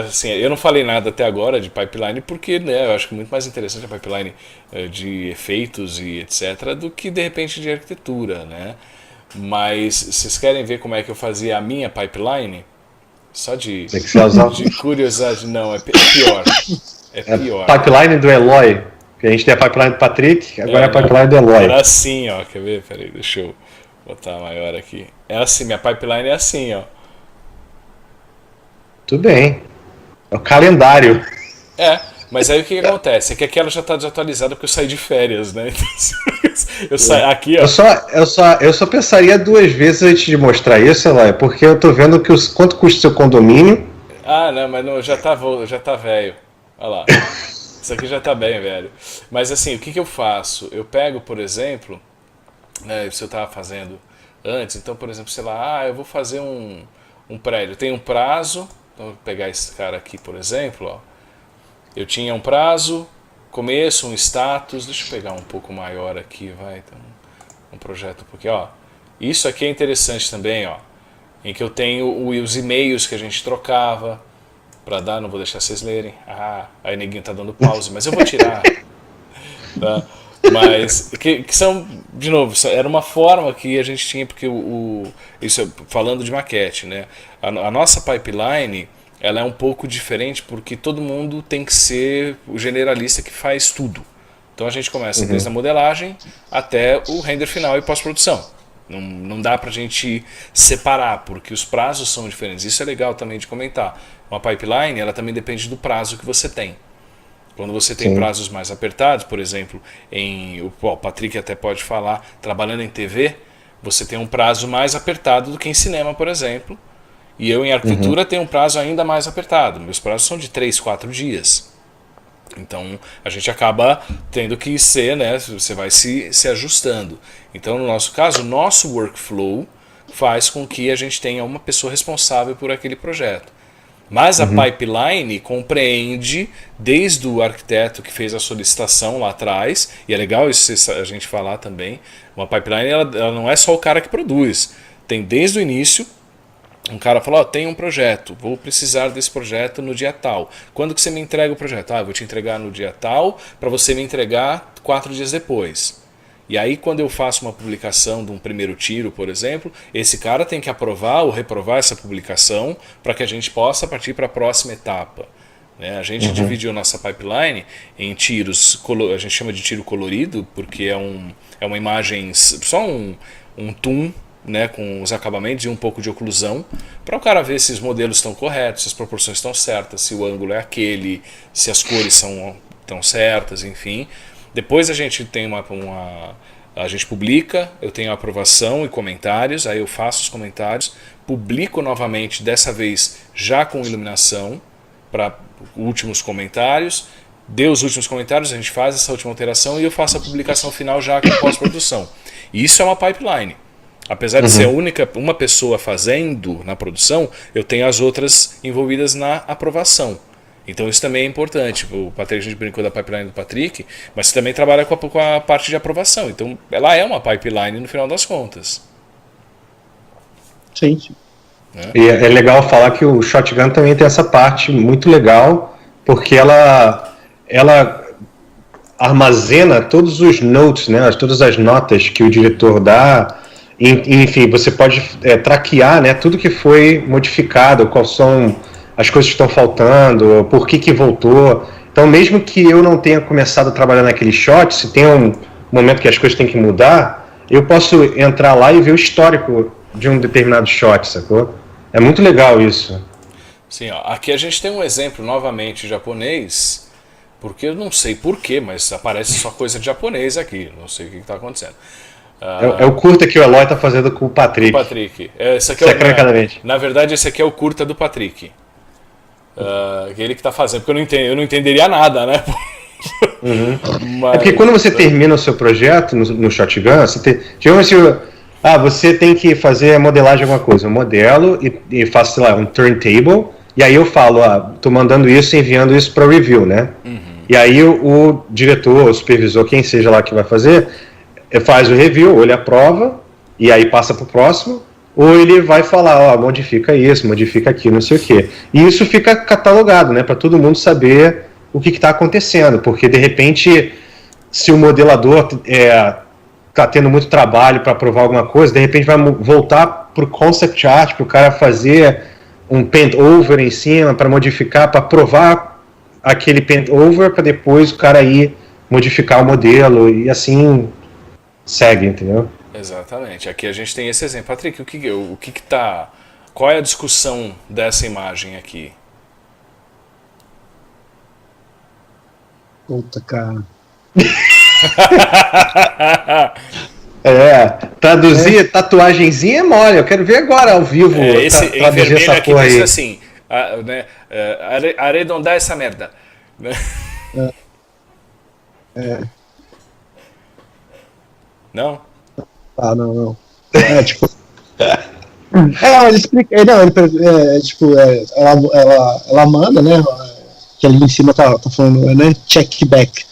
assim, eu não falei nada até agora de pipeline, porque né, eu acho que é muito mais interessante a pipeline de efeitos e etc. do que de repente de arquitetura, né? Mas vocês querem ver como é que eu fazia a minha pipeline? Só de curiosidade, não, é pior. É pior. Pipeline do Eloy. Que a gente tem a pipeline do Patrick, agora é a pipeline do Eloy. Era assim, ó. Quer ver? Peraí, deixa eu botar maior aqui. É assim, minha pipeline é assim, ó. Tudo bem. É o calendário. Mas aí o que acontece? É que aqui ela já está desatualizada porque eu saí de férias, né? Então, eu saí aqui, ó. Eu só pensaria duas vezes antes de mostrar isso, Eloy, porque eu tô vendo que quanto custa o seu condomínio. Ah, não, mas não, já tá velho. Olha lá. Isso aqui já tá bem velho. Mas assim, o que eu faço? Eu pego, por exemplo, né, isso eu tava fazendo antes, então, por exemplo, sei lá, eu vou fazer um prédio. Tem um prazo, então eu vou pegar esse cara aqui, por exemplo, ó. Eu tinha um prazo, começo, um status, deixa eu pegar um pouco maior aqui, vai, então, um projeto, porque, ó, isso aqui é interessante também, ó, em que eu tenho os e-mails que a gente trocava para dar, não vou deixar vocês lerem, aí neguinho tá dando pause, mas eu vou tirar, tá? Mas, que são, de novo, era uma forma que a gente tinha, porque isso falando de maquete, né, a nossa pipeline, ela é um pouco diferente porque todo mundo tem que ser o generalista que faz tudo. Então a gente começa desde a modelagem até o render final e pós-produção. Não dá pra gente separar, porque os prazos são diferentes. Isso é legal também de comentar. Uma pipeline, ela também depende do prazo que você tem. Quando você tem prazos mais apertados, por exemplo, o Patrick até pode falar, trabalhando em TV, você tem um prazo mais apertado do que em cinema, por exemplo. E eu em arquitetura tenho um prazo ainda mais apertado. Meus prazos são de 3, 4 dias. Então a gente acaba tendo que ser, né? Você vai se ajustando. Então no nosso caso, o nosso workflow faz com que a gente tenha uma pessoa responsável por aquele projeto. Mas a pipeline compreende desde o arquiteto que fez a solicitação lá atrás, e é legal isso a gente falar também, uma pipeline ela não é só o cara que produz. Tem desde o início. Um cara falou, tem um projeto, vou precisar desse projeto no dia tal. Quando que você me entrega o projeto? Eu vou te entregar no dia tal, para você me entregar 4 dias depois. E aí quando eu faço uma publicação de um primeiro tiro, por exemplo, esse cara tem que aprovar ou reprovar essa publicação para que a gente possa partir para a próxima etapa. A gente dividiu nossa pipeline em tiros, a gente chama de tiro colorido, porque é uma imagem, só um toon, né, com os acabamentos e um pouco de oclusão, para o cara ver se os modelos estão corretos, se as proporções estão certas, se o ângulo é aquele, se as cores estão certas, enfim. Depois a gente tem a gente publica, eu tenho a aprovação e comentários, aí eu faço os comentários, publico novamente, dessa vez já com iluminação, para últimos comentários. Deu os últimos comentários, a gente faz essa última alteração e eu faço a publicação final já com pós-produção. E isso é uma pipeline. Apesar de ser uma pessoa fazendo na produção, eu tenho as outras envolvidas na aprovação. Então isso também é importante. O Patrick, a gente brincou da pipeline do Patrick, mas você também trabalha com a parte de aprovação. Então ela é uma pipeline no final das contas. Sim. E é legal falar que o Shotgun também tem essa parte muito legal, porque ela armazena todos os notes, né, todas as notas que o diretor dá. Enfim, você pode traquear, né, tudo que foi modificado, quais são as coisas que estão faltando, por que voltou. Então, mesmo que eu não tenha começado a trabalhar naquele shot, se tem um momento que as coisas têm que mudar, eu posso entrar lá e ver o histórico de um determinado shot, sacou? É muito legal isso. Sim, ó, aqui a gente tem um exemplo novamente japonês, porque eu não sei porquê, mas aparece só coisa de japonês aqui, não sei o que está acontecendo. É o curta que o Eloy tá fazendo com o Patrick. Esse aqui na verdade, esse aqui é o curta do Patrick. Ele que tá fazendo, porque eu não entenderia nada, né? Mas, porque quando você termina o seu projeto no Shotgun, você tem que fazer a modelagem de alguma coisa. Eu modelo e faço, sei lá, um turntable, e aí eu falo, tô mandando isso e enviando isso para review, né? E aí o diretor, o supervisor, quem seja lá que vai fazer, faz o review, ou ele aprova, e aí passa para o próximo, ou ele vai falar, modifica isso, modifica aquilo, não sei o quê. E isso fica catalogado, né, para todo mundo saber o que está acontecendo, porque de repente, se o modelador está tendo muito trabalho para aprovar alguma coisa, de repente vai voltar para o concept art, para o cara fazer um paint over em cima, para modificar, para aprovar aquele paint over, para depois o cara ir modificar o modelo, e assim segue, entendeu? Exatamente. Aqui a gente tem esse exemplo. Patrick, qual é a discussão dessa imagem aqui? Puta, cara. Traduzir tatuagenzinha é mole. Eu quero ver agora ao vivo. Esse em traduzir vermelho essa aqui porra diz aí. assim, né, arredondar essa merda. Né? Não? Ah, não. É, tipo. Não, ele explica. Não, ele, tipo, ela manda, né? Que ali em cima tá falando, né? Check back.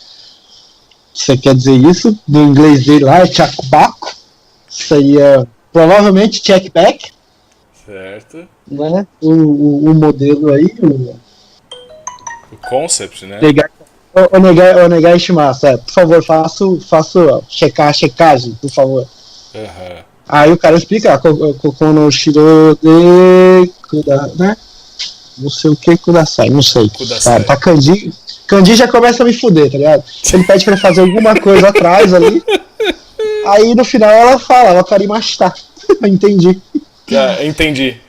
Você quer dizer isso? Do inglês dele lá é checkback. Seria provavelmente check back. Certo. Né? O modelo aí. O concept, né? O negar estimação. Por favor, faço a checagem, por favor. Uhum. Aí o cara explica, quando shiro de né? Não sei o que, Kudasai, não sei. Kudasai. Tá Kanji já começa a me fuder, tá ligado? Ele pede pra ele fazer alguma coisa atrás ali. Aí no final ela fala, Wakarimashita. Entendi. Entendi.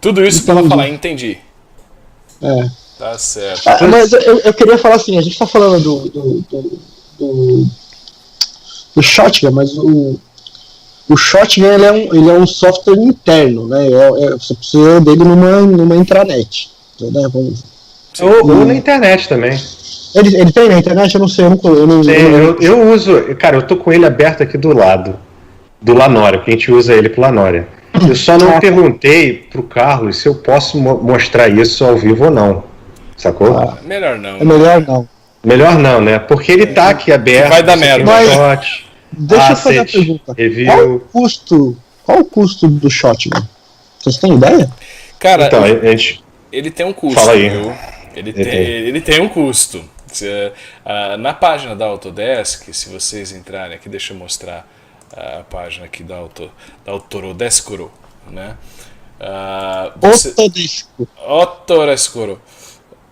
Tudo isso pra ela falar, entendi. É. Tá certo. Mas eu queria falar assim, a gente tá falando do Shotgun, mas o Shotgun ele é um software interno, né? Você precisa dele numa intranet. Né? Ou na internet também. Ele tem na internet? Eu não sei. Eu uso. Cara, eu tô com ele aberto aqui do lado. Do Lanória, porque a gente usa ele pro Lanória. Eu só não perguntei pro Carlos se eu posso mostrar isso ao vivo ou não. Sacou? Melhor não. É melhor não. Melhor não, né? Porque ele tá aqui aberto. Vai dar merda. Deixa eu fazer a pergunta. Qual o custo do Shotgun? Vocês têm ideia? Cara, então, ele tem um custo. Fala aí. Viu? Ele tem um custo. Na página da Autodesk, se vocês entrarem aqui, deixa eu mostrar a página aqui da Autodesk, né? Autodesk.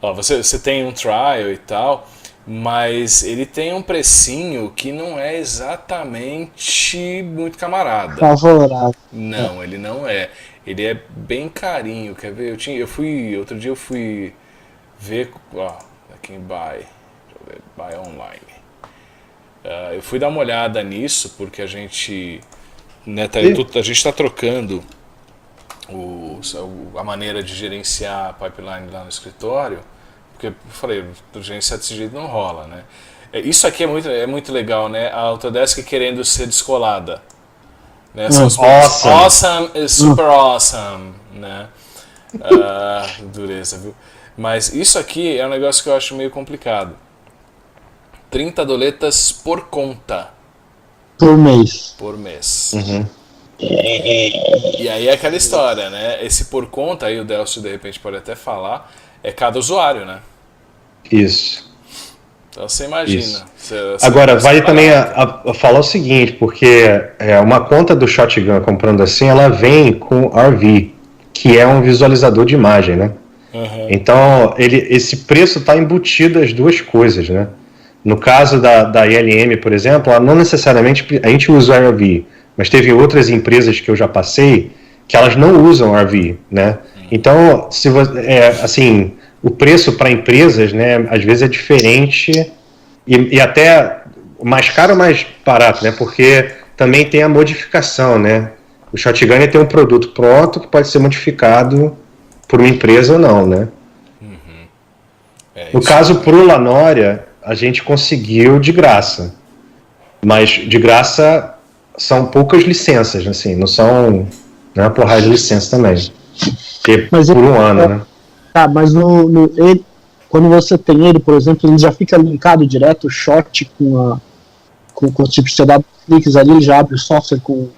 Ó, você tem um trial e tal, mas ele tem um precinho que não é exatamente muito camarada. Favorável. Não, ele não é. Ele é bem carinho, quer ver? Outro dia eu fui ver, ó, aqui em Buy, deixa eu ver, Buy Online. Eu fui dar uma olhada nisso porque a gente, né, a gente está trocando a maneira de gerenciar a pipeline lá no escritório, porque eu falei, gerenciar desse jeito não rola, né? Isso aqui é muito legal, né? A Autodesk querendo ser descolada. Né? Awesome is super awesome, né? Dureza, viu? Mas isso aqui é um negócio que eu acho meio complicado. 30 doletas por conta. Por mês. Uhum. E aí é aquela história, né? Esse por conta, aí o Delcio de repente pode até falar, é cada usuário, né? Isso. Então você imagina. Agora, vale também a falar o seguinte, porque uma conta do Shotgun comprando assim, ela vem com RV, que é um visualizador de imagem, né? Uhum. Então, esse preço está embutido as duas coisas, né? No caso da ILM, por exemplo, ela não necessariamente a gente usa o RV, mas teve outras empresas que eu já passei que elas não usam RV, né? Então, se assim, o preço para empresas, né, às vezes é diferente e até mais caro ou mais barato, né? Porque também tem a modificação, né? O Shotgun tem um produto pronto que pode ser modificado por uma empresa ou não, né? No caso, para o Lanória, a gente conseguiu de graça. Mas de graça são poucas licenças, assim, não são uma porrada de licença também. Porque por um ano, né? Tá, mas quando você tem ele, por exemplo, ele já fica linkado direto, o shot com tipo, você dá cliques ali, ele já abre o software com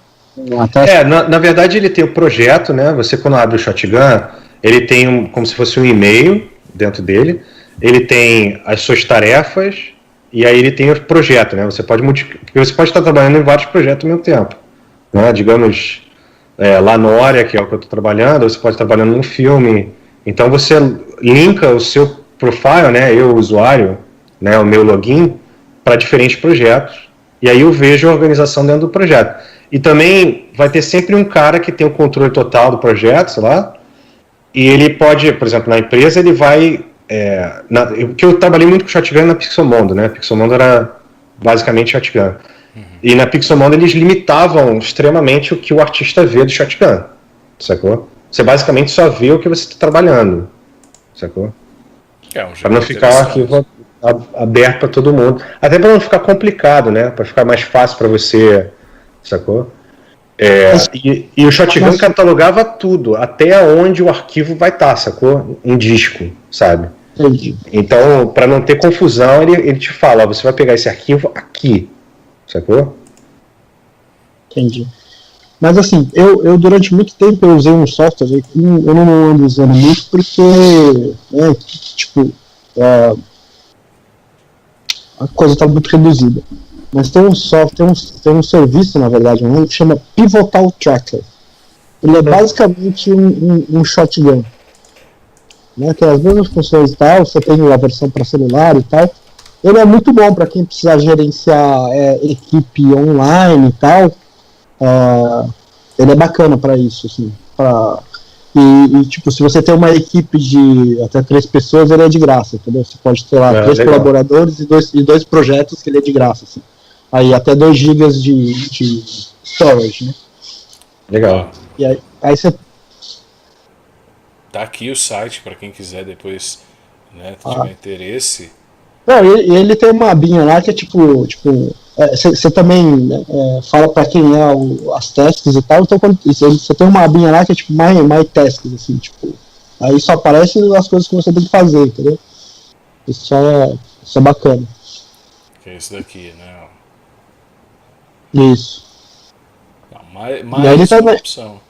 a testa. Na verdade ele tem o projeto, né? Você quando abre o Shotgun, ele tem como se fosse um e-mail dentro dele, ele tem as suas tarefas e aí ele tem o projeto, né? Você pode estar trabalhando em vários projetos ao mesmo tempo, né? Digamos, Lanória, que é o que eu estou trabalhando, ou você pode estar trabalhando num filme. Então você linka o seu profile, né? Eu, usuário, né? O meu login para diferentes projetos e aí eu vejo a organização dentro do projeto. E também vai ter sempre um cara que tem o controle total do projeto, sei lá, e ele pode, por exemplo, na empresa, ele vai Porque eu trabalhei muito com Shotgun na Pixelmondo, né? Pixelmondo era basicamente Shotgun. E na Pixelmondo eles limitavam extremamente o que o artista vê do Shotgun, sacou? Você basicamente só vê o que você está trabalhando, sacou? Para não ficar o arquivo aberto para todo mundo. Até para não ficar complicado, né? Para ficar mais fácil para você, sacou? E o Shotgun catalogava tudo, até onde o arquivo vai estar, sacou? Em disco, sabe? Entendi. Então, para não ter confusão, ele te fala, ó, você vai pegar esse arquivo aqui, sacou? Entendi. Mas assim, eu durante muito tempo eu usei um software que eu não ando usando muito porque, tipo, a coisa está muito reduzida. Mas tem um software, tem um serviço, na verdade, que chama Pivotal Tracker. Ele é basicamente um shotgun. Né, tem as mesmas funções e tal, você tem a versão para celular e tal. Ele é muito bom para quem precisa gerenciar equipe online e tal. Ele é bacana para isso, assim. Tipo, se você tem uma equipe de até 3 pessoas, ele é de graça, entendeu? Você pode ter lá 3 legal. colaboradores e dois projetos que ele é de graça, assim. Aí até 2 GB de storage, né? Legal. E aí você... Tá aqui o site para quem quiser depois, né, tiver interesse. Não, ele tem uma abinha lá que é tipo você também fala para quem é as tasks e tal, então você tem uma abinha lá que é tipo my tasks, assim, tipo, aí só aparece as coisas que você tem que fazer, entendeu? Isso é bacana. Que é isso daqui, né? Isso. Não, mais uma opção.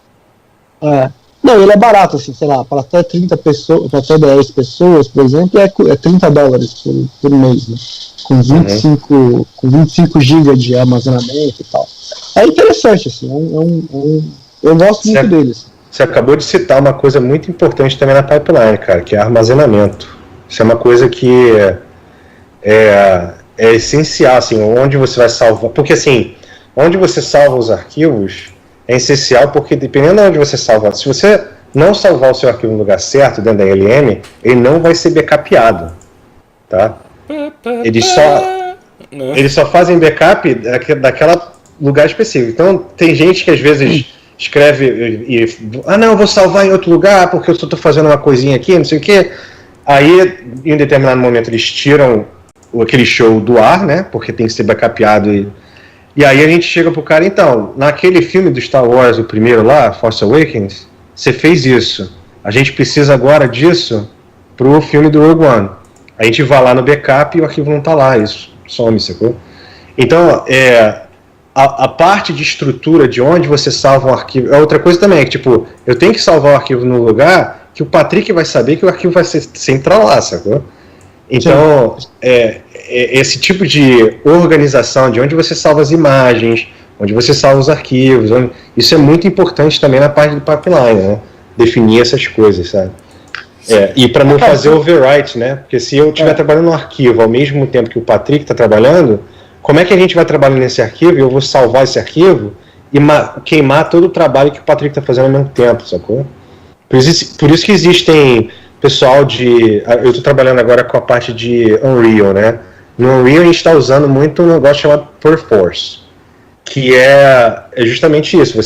Não, ele é barato, assim, sei lá, para até 30 pessoas, para até 10 pessoas, por exemplo, é $30 por mês, né? Com 25 GB de armazenamento e tal. É interessante, assim, eu gosto muito deles. Você acabou de citar uma coisa muito importante também na pipeline, cara, que é armazenamento. Isso é uma coisa que é essencial, assim, onde você vai salvar. Porque, assim, onde você salva os arquivos é essencial, porque dependendo de onde você salva, se você não salvar o seu arquivo no lugar certo, dentro da LM, ele não vai ser backupeado, tá? Eles só fazem backup daquela lugar específico. Então, tem gente que às vezes escreve não, eu vou salvar em outro lugar porque eu só estou fazendo uma coisinha aqui, não sei o quê. Aí, em um determinado momento, eles tiram aquele show do ar, né? Porque tem que ser backupeado e aí a gente chega pro cara, então, naquele filme do Star Wars, o primeiro lá, Force Awakens, você fez isso. A gente precisa agora disso pro filme do Rogue One. A gente vai lá no backup e o arquivo não tá lá, isso some, sacou? Então, a parte de estrutura de onde você salva um arquivo é outra coisa também, que tipo, eu tenho que salvar o arquivo no lugar que o Patrick vai saber que o arquivo vai ser central lá, sacou? Então, esse tipo de organização de onde você salva as imagens, onde você salva os arquivos, isso é muito importante também na parte do pipeline, né? Definir essas coisas, sabe? E para não fazer overwrite, né? Porque se eu estiver trabalhando no arquivo ao mesmo tempo que o Patrick está trabalhando, como é que a gente vai trabalhar nesse arquivo e eu vou salvar esse arquivo e queimar todo o trabalho que o Patrick está fazendo ao mesmo tempo, sacou? Por isso que existem pessoal eu estou trabalhando agora com a parte de Unreal, né? No Unreal a gente está usando muito um negócio chamado Perforce, que é justamente isso.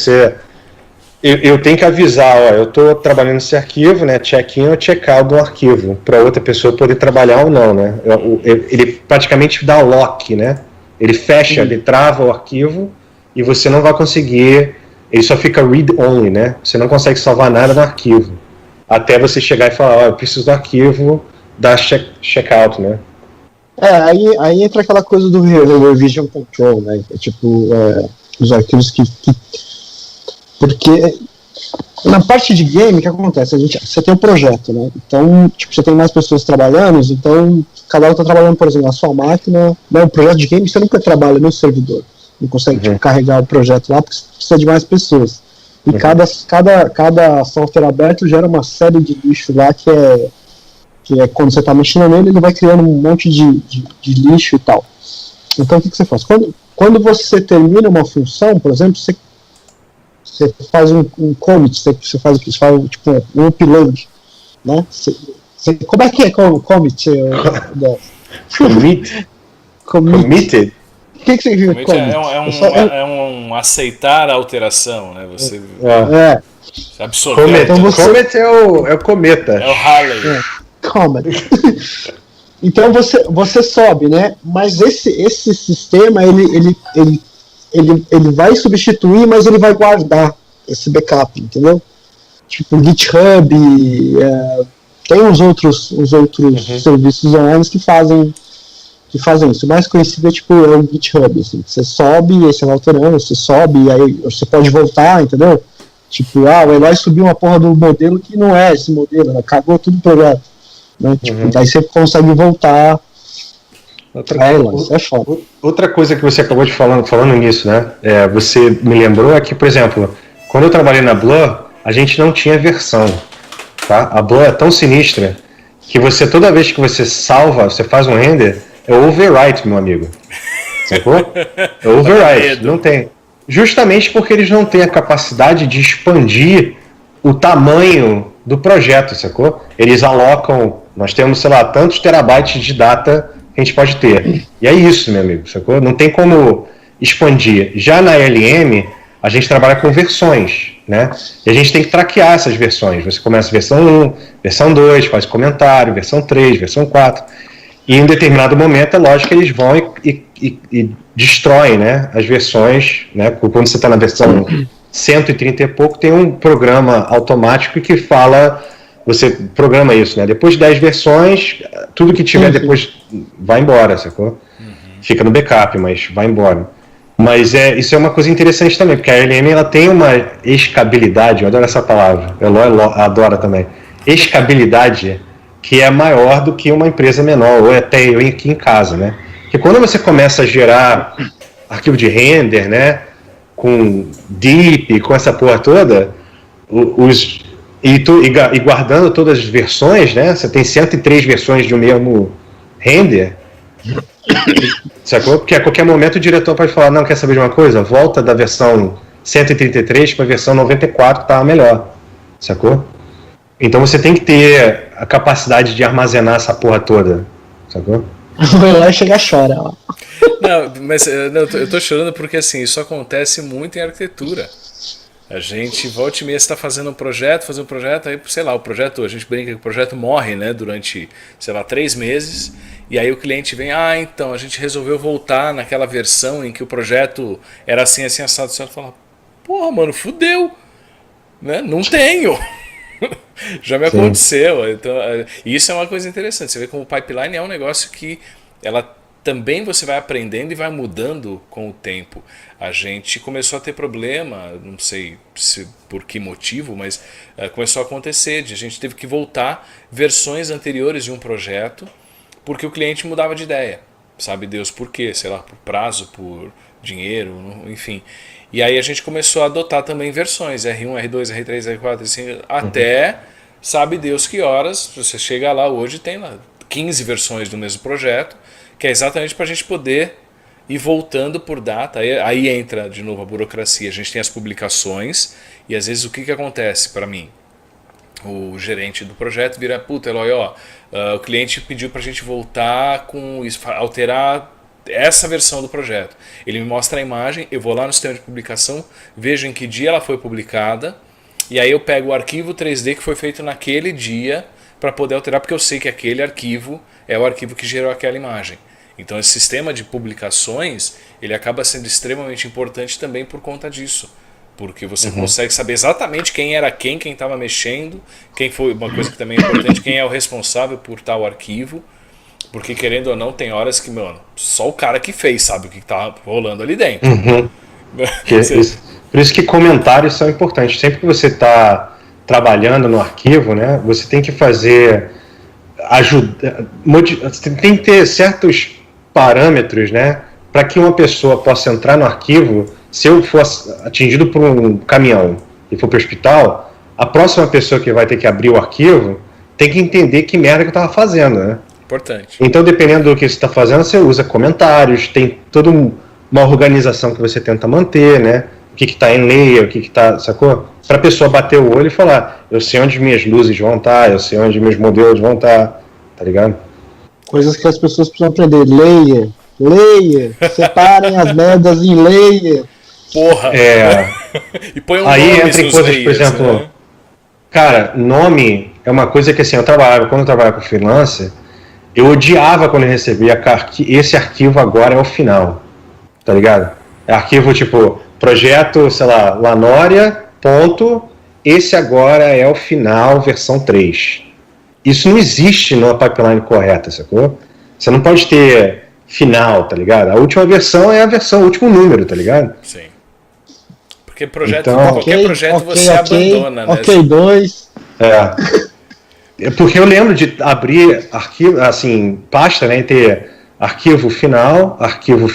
Eu tenho que avisar, eu estou trabalhando nesse arquivo, né? Check-in ou check-out do arquivo, para outra pessoa poder trabalhar ou não, né? Ele praticamente dá lock, né? Ele fecha, ele trava o arquivo e você não vai conseguir. Ele só fica read-only, né? Você não consegue salvar nada no arquivo. Até você chegar e falar, eu preciso do arquivo, dar check-out, né? Aí entra aquela coisa do revision control, né? Os arquivos que... Porque na parte de game, o que acontece? Você tem um projeto, né? Então, tipo, você tem mais pessoas trabalhando, então cada um está trabalhando, por exemplo, na sua máquina. Né? Um projeto de game você nunca trabalha no servidor. Não consegue carregar o projeto lá porque você precisa de mais pessoas. E cada software aberto gera uma série de lixo lá que é quando você está mexendo nele, ele vai criando um monte de lixo e tal. Então o que você faz? Quando você termina uma função, por exemplo, você faz um commit, você faz tipo um upload, né? Como é que é commit? Committed? O que significa commit? É um aceitar a alteração, né? Você absorver. Comet é o cometa. É o Halley. Comet. Então você sobe, né? Mas esse sistema ele vai substituir, mas ele vai guardar esse backup, entendeu? Tipo GitHub, tem os outros serviços online que fazem isso. O mais conhecido é o GitHub, assim. Você sobe, aí você vai alterando, você sobe, e aí você pode voltar, entendeu? Tipo, o Eloy subiu uma porra do modelo que não é esse modelo, né? Cagou tudo o projeto. Né? Tipo, daí você consegue voltar. Isso é foda. Outra coisa que você acabou de falando nisso, né? Você me lembrou é que, por exemplo, quando eu trabalhei na Blur, a gente não tinha versão. Tá? A Blur é tão sinistra que toda vez que você salva, você faz um render, é overwrite, meu amigo. Sacou? É overwrite, não tem. Justamente porque eles não têm a capacidade de expandir o tamanho do projeto, sacou? Eles alocam, nós temos, sei lá, tantos terabytes de data que a gente pode ter. E é isso, meu amigo, sacou? Não tem como expandir. Já na LM, a gente trabalha com versões, né? E a gente tem que traquear essas versões. Você começa versão 1, versão 2, faz comentário, versão 3, versão 4. E em um determinado momento, é lógico que eles vão e destroem, né, as versões, né? Quando você está na versão 130 e pouco, tem um programa automático que fala, você programa isso, né? Depois de 10 versões, tudo que tiver depois vai embora, sacou? Fica no backup, mas vai embora. Mas isso é uma coisa interessante também, porque a LM ela tem uma escalabilidade, eu adoro essa palavra, Eloy adora também, escalabilidade que é maior do que uma empresa menor, ou até eu aqui em casa, né? Porque quando você começa a gerar arquivo de render, né, com deep, com essa porra toda, e guardando todas as versões, né, você tem 103 versões de um mesmo render, sacou? Porque a qualquer momento o diretor pode falar, não, quer saber de uma coisa? Volta da versão 133 para a versão 94 que estava melhor, sacou? Então você tem que ter a capacidade de armazenar essa porra toda, sacou? O Eloy chega e chora, ó. Não, mas eu tô chorando porque assim, isso acontece muito em arquitetura. A gente volta e meia está fazendo um projeto, aí, sei lá, a gente brinca que o projeto morre, né, durante, sei lá, 3 meses, e aí o cliente vem, então, a gente resolveu voltar naquela versão em que o projeto era assim, assado, você fala, porra, mano, fudeu, né, não tenho. Já me aconteceu. Então, isso é uma coisa interessante. Você vê como o pipeline é um negócio que ela também você vai aprendendo e vai mudando com o tempo. A gente começou a ter problema, não sei por que motivo, mas começou a acontecer. A gente teve que voltar versões anteriores de um projeto porque o cliente mudava de ideia. Sabe Deus por quê? Sei lá, por prazo, por dinheiro, enfim. E aí a gente começou a adotar também versões, R1, R2, R3, R4, R5, até sabe Deus que horas, você chega lá hoje tem lá 15 versões do mesmo projeto, que é exatamente para a gente poder ir voltando por data. Aí entra de novo a burocracia, a gente tem as publicações, e às vezes o que acontece para mim? O gerente do projeto vira, puta Eloy, o cliente pediu para a gente voltar com isso, alterar essa versão do projeto. Ele me mostra a imagem, eu vou lá no sistema de publicação, vejo em que dia ela foi publicada, e aí eu pego o arquivo 3D que foi feito naquele dia para poder alterar, porque eu sei que aquele arquivo é o arquivo que gerou aquela imagem. Então esse sistema de publicações, ele acaba sendo extremamente importante também por conta disso. Porque você consegue saber exatamente quem era quem estava mexendo, quem foi, uma coisa que também é importante, quem é o responsável por tal arquivo. Porque, querendo ou não, tem horas que, mano, só o cara que fez sabe o que tá rolando ali dentro. Por isso que comentários são importantes. Sempre que você está trabalhando no arquivo, né, você tem que fazer... Você tem que ter certos parâmetros, né, para que uma pessoa possa entrar no arquivo. Se eu for atingido por um caminhão e for para o hospital, a próxima pessoa que vai ter que abrir o arquivo tem que entender que merda que eu estava fazendo, né? Importante. Então, dependendo do que você está fazendo, você usa comentários, tem toda uma organização que você tenta manter, né? O que está em layer, o que está, sacou? para a pessoa bater o olho e falar, eu sei onde minhas luzes vão estar, eu sei onde meus modelos vão estar, tá ligado? Coisas que as pessoas precisam aprender. Layer. Separem as merdas em layer. Porra! E põe um aí nome entra em nos coisas, layers, por exemplo, né? cara, nome é uma coisa que assim, quando eu trabalhava com freelancer, eu odiava quando eu recebia esse arquivo agora é o final, tá ligado? É arquivo tipo, projeto, sei lá, Lanoria, ponto, esse agora é o final, versão 3. Isso não existe numa pipeline correta, sacou? Você não pode ter final, tá ligado? A última versão é a versão, o último número, tá ligado? Sim. Porque projeto, Então, qualquer projeto você abandona, né? Ok, 2. É porque eu lembro de abrir arquivo, assim, pasta, né, e ter arquivo final, arquivo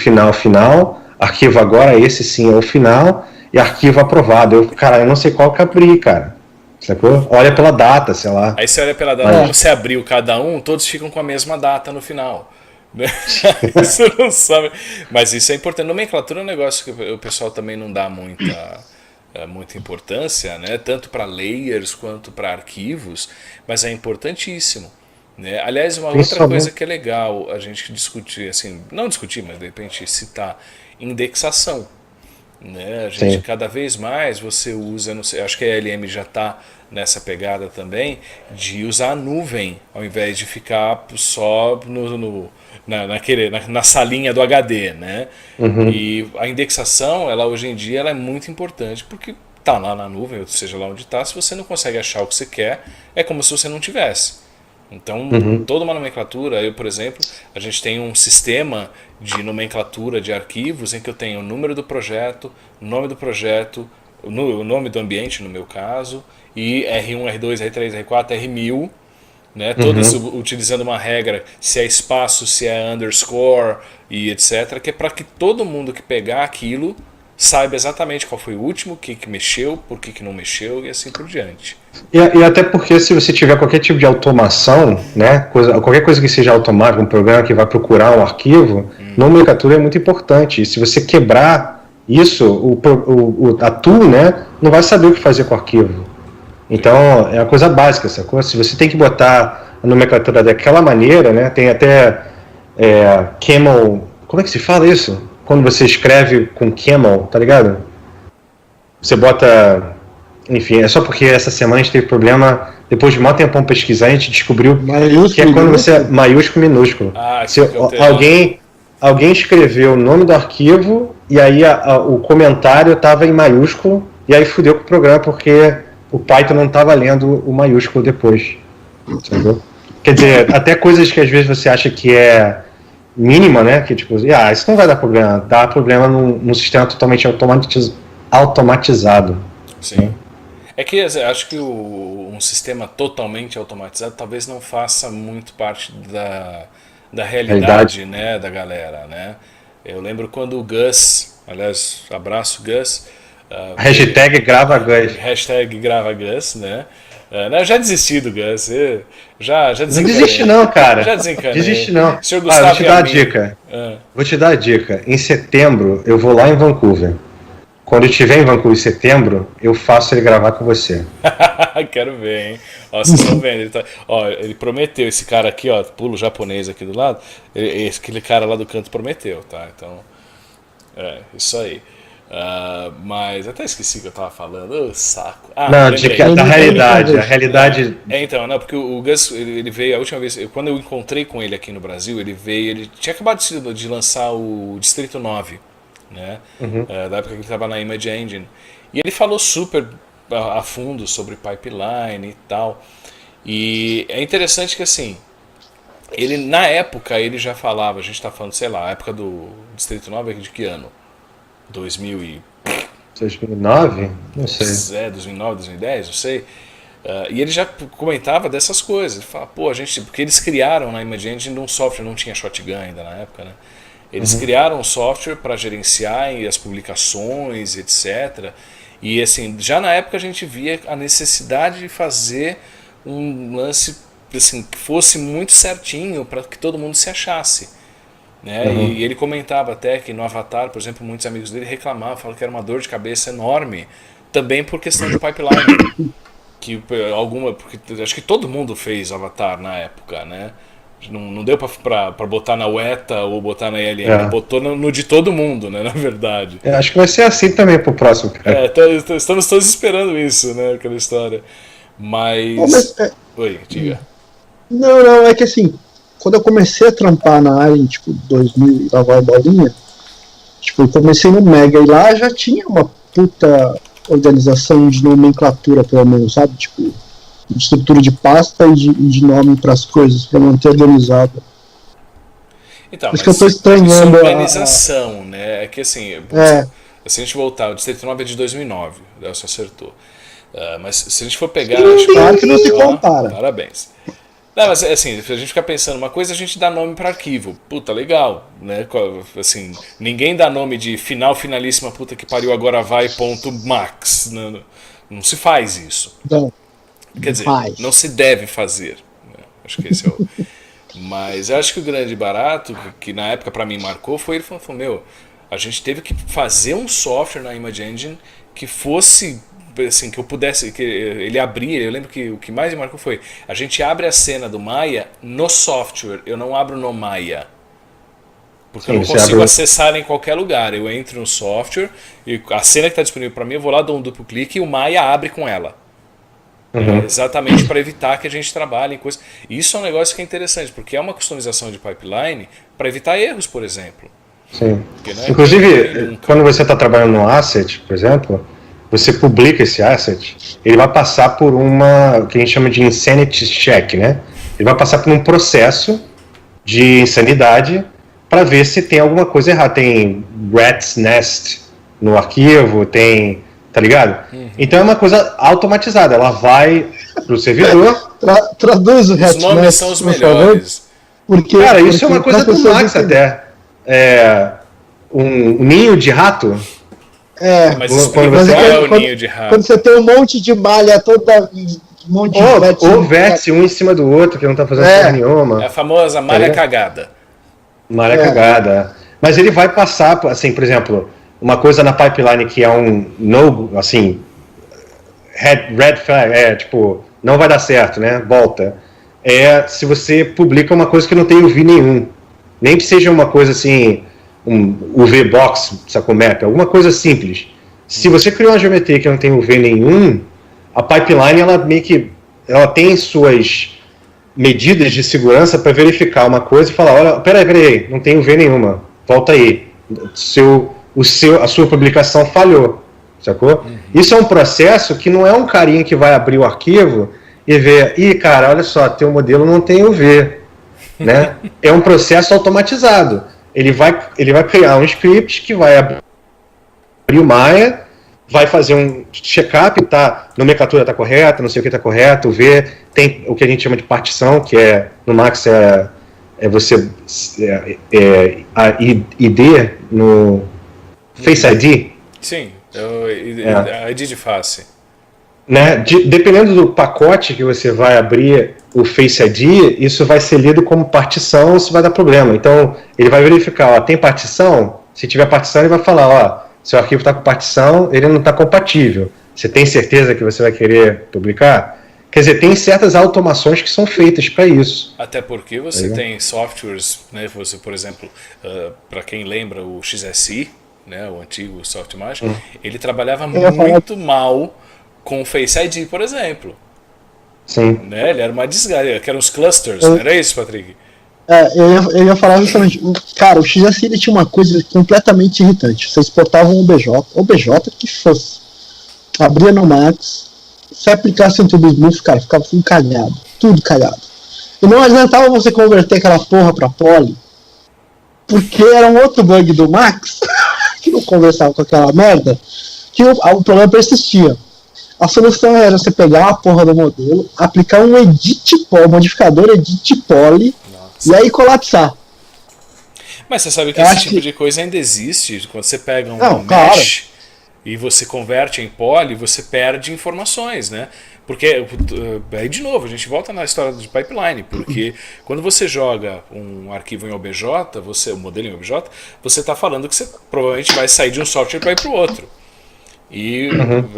agora, esse sim é o final, e arquivo aprovado. Eu não sei qual que abri, cara. Sacou? Olha pela data, sei lá. Aí você olha pela data, você abriu cada um, todos ficam com a mesma data no final. Né? Você não sabe. Mas isso é importante. Nomenclatura é um negócio que o pessoal também não dá muita importância, né? Tanto para layers quanto para arquivos, mas é importantíssimo. Né? Aliás, uma outra coisa que é legal a gente discutir, assim, não discutir, mas de repente citar, indexação. Né? A gente cada vez mais você usa, não sei, acho que a LM já está nessa pegada também, de usar a nuvem ao invés de ficar só na salinha do HD, né? E a indexação, ela hoje em dia ela é muito importante porque está lá na nuvem, ou seja lá onde está, se você não consegue achar o que você quer, é como se você não tivesse. Então, toda uma nomenclatura, eu, por exemplo, a gente tem um sistema de nomenclatura de arquivos em que eu tenho o número do projeto, o nome do projeto, o nome do ambiente, no meu caso, e R1, R2, R3, R4, R1000, né? Todas utilizando uma regra, se é espaço, se é underscore e etc., que é para que todo mundo que pegar aquilo saiba exatamente qual foi o último, o que mexeu, por que não mexeu e assim por diante. E até porque se você tiver qualquer tipo de automação, né, qualquer coisa que seja automática, um programa que vai procurar um arquivo, nomenclatura é muito importante. E se você quebrar isso, a tool, né, não vai saber o que fazer com o arquivo. Então, é uma coisa básica, sacou? Se você tem que botar a nomenclatura daquela maneira, né, tem até camel... Como é que se fala isso? Quando você escreve com camel, tá ligado? Você bota... Enfim, é só porque essa semana a gente teve problema, depois de mal tempão pesquisar, a gente descobriu que é quando você é maiúsculo e minúsculo. Se alguém escreveu o nome do arquivo e aí o comentário estava em maiúsculo e aí fudeu com o programa porque o Python não estava lendo o maiúsculo depois. Entendeu? Quer dizer, até coisas que às vezes você acha que é mínima, né? Que tipo, isso não vai dar problema. Dá problema num sistema totalmente automatizado. Sim. Né? É que acho que um sistema totalmente automatizado talvez não faça muito parte da realidade, né, da galera, né? Eu lembro quando o Gus, aliás, abraço Gus, hashtag grava Gus. Hashtag grava Gus, né? Eu já desisti do Gus, já desencanei. Não desiste não, cara. Já desencanei. Desiste não. Senhor Gustavo, vou te dar a dica. Vou te dar a dica. Em setembro eu vou lá em Vancouver. Quando eu estiver em Vancouver em setembro, eu faço ele gravar com você. Quero ver, hein? Ó, vocês estão vendo, ele prometeu, esse cara aqui, ó, pulo japonês aqui do lado, aquele cara lá do canto prometeu, tá? Então, isso aí. Mas até esqueci o que eu tava falando, saco. Não, da realidade, a realidade... Então, não, porque o Gus, ele veio a última vez, quando eu encontrei com ele aqui no Brasil, ele tinha acabado de lançar o Distrito 9, né? Da época que ele estava na Image Engine. E ele falou super a fundo sobre pipeline e tal. E é interessante que assim, ele na época ele já falava, a gente está falando, sei lá, a época do Distrito 9 é de que ano? 2009? Não sei. 2009, 2010, não sei. E ele já comentava dessas coisas. Ele fala, porque eles criaram na Image Engine um software, não tinha Shotgun ainda na época, né? Eles criaram um software para gerenciar as publicações, etc. E assim, já na época a gente via a necessidade de fazer um lance assim, que fosse muito certinho para que todo mundo se achasse. Né? E ele comentava até que no Avatar, por exemplo, muitos amigos dele reclamavam, falavam que era uma dor de cabeça enorme também por questão de pipeline. Porque acho que todo mundo fez Avatar na época, né? Não deu pra botar na UETA ou botar na ILM, botou no de todo mundo, né? Na verdade. Acho que vai ser assim também pro próximo, cara. Estamos todos esperando isso, né? Aquela história. Mas. Oi, diga. Não, é que assim, quando eu comecei a trampar na área em tipo 2000, lá vai bolinha, tipo, eu comecei no Mega e lá já tinha uma puta organização de nomenclatura, pelo menos, sabe? Tipo, de estrutura de pasta e de nome para as coisas, para manter organizado. Então, acho que eu tô estranhando organização, né? É que assim, se a gente voltar, o Distrito 9 é de 2009, o Delcio acertou. Mas se a gente for pegar... Claro que não se compara. Parabéns. Não, mas assim, se a gente ficar pensando uma coisa, a gente dá nome para arquivo. Puta, legal, né? Assim, ninguém dá nome de finalíssima, puta que pariu, agora vai, ponto, max. Não se faz isso. Não. Quer dizer, não se deve fazer. Né? Acho que esse é o... Mas eu acho que o grande barato, que na época para mim marcou, foi ele falou, meu, a gente teve que fazer um software na Image Engine que fosse... assim, que eu pudesse, que ele abria, eu lembro que o que mais me marcou foi, a gente abre a cena do Maya no software, eu não abro no Maya. Porque eu não consigo acessar em qualquer lugar. Eu entro no software, e a cena que está disponível para mim, eu vou lá, dou um duplo clique e o Maya abre com ela. Exatamente para evitar que a gente trabalhe em coisas. Isso é um negócio que é interessante, porque é uma customização de pipeline para evitar erros, por exemplo. Sim. Porque, né, inclusive, quando você está trabalhando no asset, por exemplo, você publica esse asset, ele vai passar por o que a gente chama de insanity check, né? Ele vai passar por um processo de insanidade para ver se tem alguma coisa errada. Tem rat's nest no arquivo, tem... Tá ligado? Então é uma coisa automatizada. Ela vai pro servidor. Traduz o Os nomes são os melhores. Cara, isso é uma coisa do Max até. Um ninho de rato. Mas quando você é o ninho de rato. Quando você tem um monte de malha toda. Um monte ou vértice um em cima do outro, que não tá fazendo coisa nenhuma. É a famosa malha cagada. Malha cagada. Mas ele vai passar, assim, por exemplo, uma coisa na pipeline que é assim, red flag, tipo, não vai dar certo, né? Volta. Se você publica uma coisa que não tem UV nenhum. Nem que seja uma coisa assim, um UV box, sacou map, alguma coisa simples. Se você criou uma geometria que não tem UV nenhum, a pipeline, ela tem suas medidas de segurança para verificar uma coisa e falar, olha, peraí, não tem UV nenhuma, volta aí. A sua publicação falhou, sacou? Isso é um processo que não é um carinha que vai abrir o arquivo e ver, cara, olha só, teu modelo não tem UV, né? É um processo automatizado. Ele vai criar um script que vai abrir o Maya, vai fazer um check-up, a nomenclatura está correta, não sei o que está correto, ver, tem o que a gente chama de partição, que no Max você a ID no Face ID. Sim, a ID de face. Né? Dependendo do pacote que você vai abrir o Face ID, isso vai ser lido como partição, isso vai dar problema. Então, ele vai verificar, tem partição? Se tiver partição, ele vai falar, seu arquivo está com partição, ele não está compatível. Você tem certeza que você vai querer publicar? Quer dizer, tem certas automações que são feitas para isso. Até porque você tem softwares, né? Você, por exemplo, para quem lembra o XSI, né, o antigo Soft Image, ele trabalhava muito mal com o Face ID, por exemplo. Sim. Né? Ele era uma desgraça, que eram os clusters, não era isso, Patrick? Eu ia falar justamente, cara, o XSI ele tinha uma coisa completamente irritante. Você exportava um OBJ que fosse, abria no Max, se aplicasse um tudo smooth, cara, ficava tudo cagado. E não adiantava você converter aquela porra pra poly, porque era um outro bug do Max, que não conversava com aquela merda, que o problema persistia. A solução era você pegar a porra do modelo, aplicar um modificador edit poly, e aí colapsar. Mas você sabe que esse tipo de coisa ainda existe. Quando você pega um mesh e você converte em poly, você perde informações, né? Porque, aí de novo, a gente volta na história de pipeline, porque quando você joga um arquivo em OBJ, um modelo em OBJ, você está falando que você provavelmente vai sair de um software para ir para o outro. E,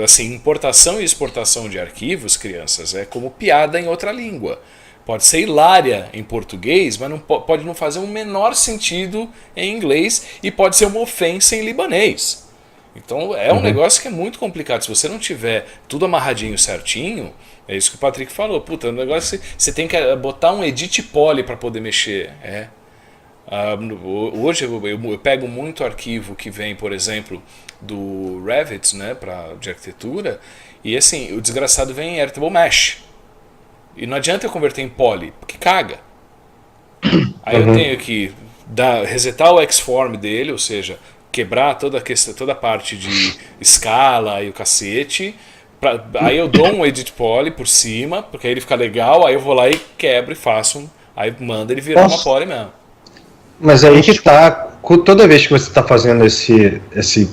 assim, importação e exportação de arquivos, crianças, é como piada em outra língua. Pode ser hilária em português, mas não pode não fazer o menor sentido em inglês e pode ser uma ofensa em libanês. Então é um negócio que é muito complicado. Se você não tiver tudo amarradinho certinho, é isso que o Patrick falou. Puta, o negócio você tem que botar um edit poly para poder mexer. Hoje eu pego muito arquivo que vem, por exemplo, do Revit, né, de arquitetura, e assim, o desgraçado vem em Airtable Mesh. E não adianta eu converter em poly, porque caga. Aí eu tenho que resetar o Xform dele, ou seja, quebrar toda a parte de escala e o cacete. Aí eu dou um edit poly por cima, porque aí ele fica legal, aí eu vou lá e quebro e faço aí manda ele virar uma poly mesmo. Mas aí que tá, toda vez que você está fazendo esse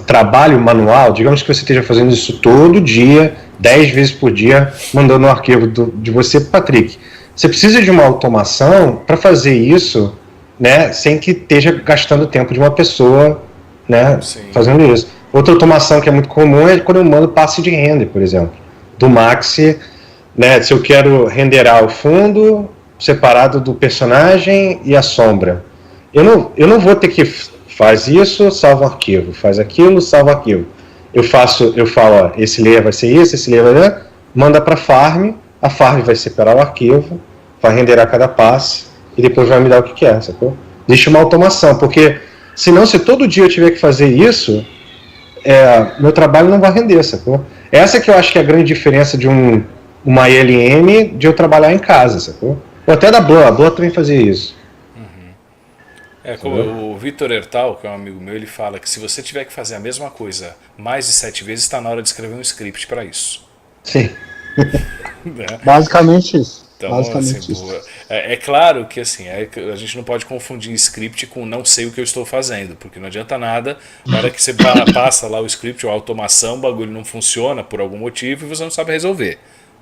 trabalho manual, digamos que você esteja fazendo isso todo dia, 10 vezes por dia, mandando um arquivo de você para o Patrick. Você precisa de uma automação para fazer isso, né, sem que esteja gastando tempo de uma pessoa, né, fazendo isso. Outra automação que é muito comum é quando eu mando passe de render, por exemplo, do Maxi, né, se eu quero renderar o fundo separado do personagem e a sombra. Eu não vou ter que faz isso, salva o arquivo, faz aquilo, salva o arquivo. Eu falo, ó, esse layer vai ser isso, esse layer vai ser, manda para farm, a farm vai separar o arquivo, vai renderar cada passe e depois vai me dar o que quer, sacou? Existe uma automação, porque senão se todo dia eu tiver que fazer isso, meu trabalho não vai render, sacou? Essa que eu acho que é a grande diferença de uma ILM de eu trabalhar em casa, sacou? Ou até da Blur, a Blur também fazia isso. Como o Vitor Ertal, que é um amigo meu, ele fala que se você tiver que fazer a mesma coisa mais de 7 vezes, está na hora de escrever um script para isso. Sim. Basicamente isso. Então, Basicamente assim, isso. é claro que assim, a gente não pode confundir script com não sei o que eu estou fazendo, porque não adianta nada, na hora que você passa lá o script ou a automação, o bagulho não funciona por algum motivo e você não sabe resolver.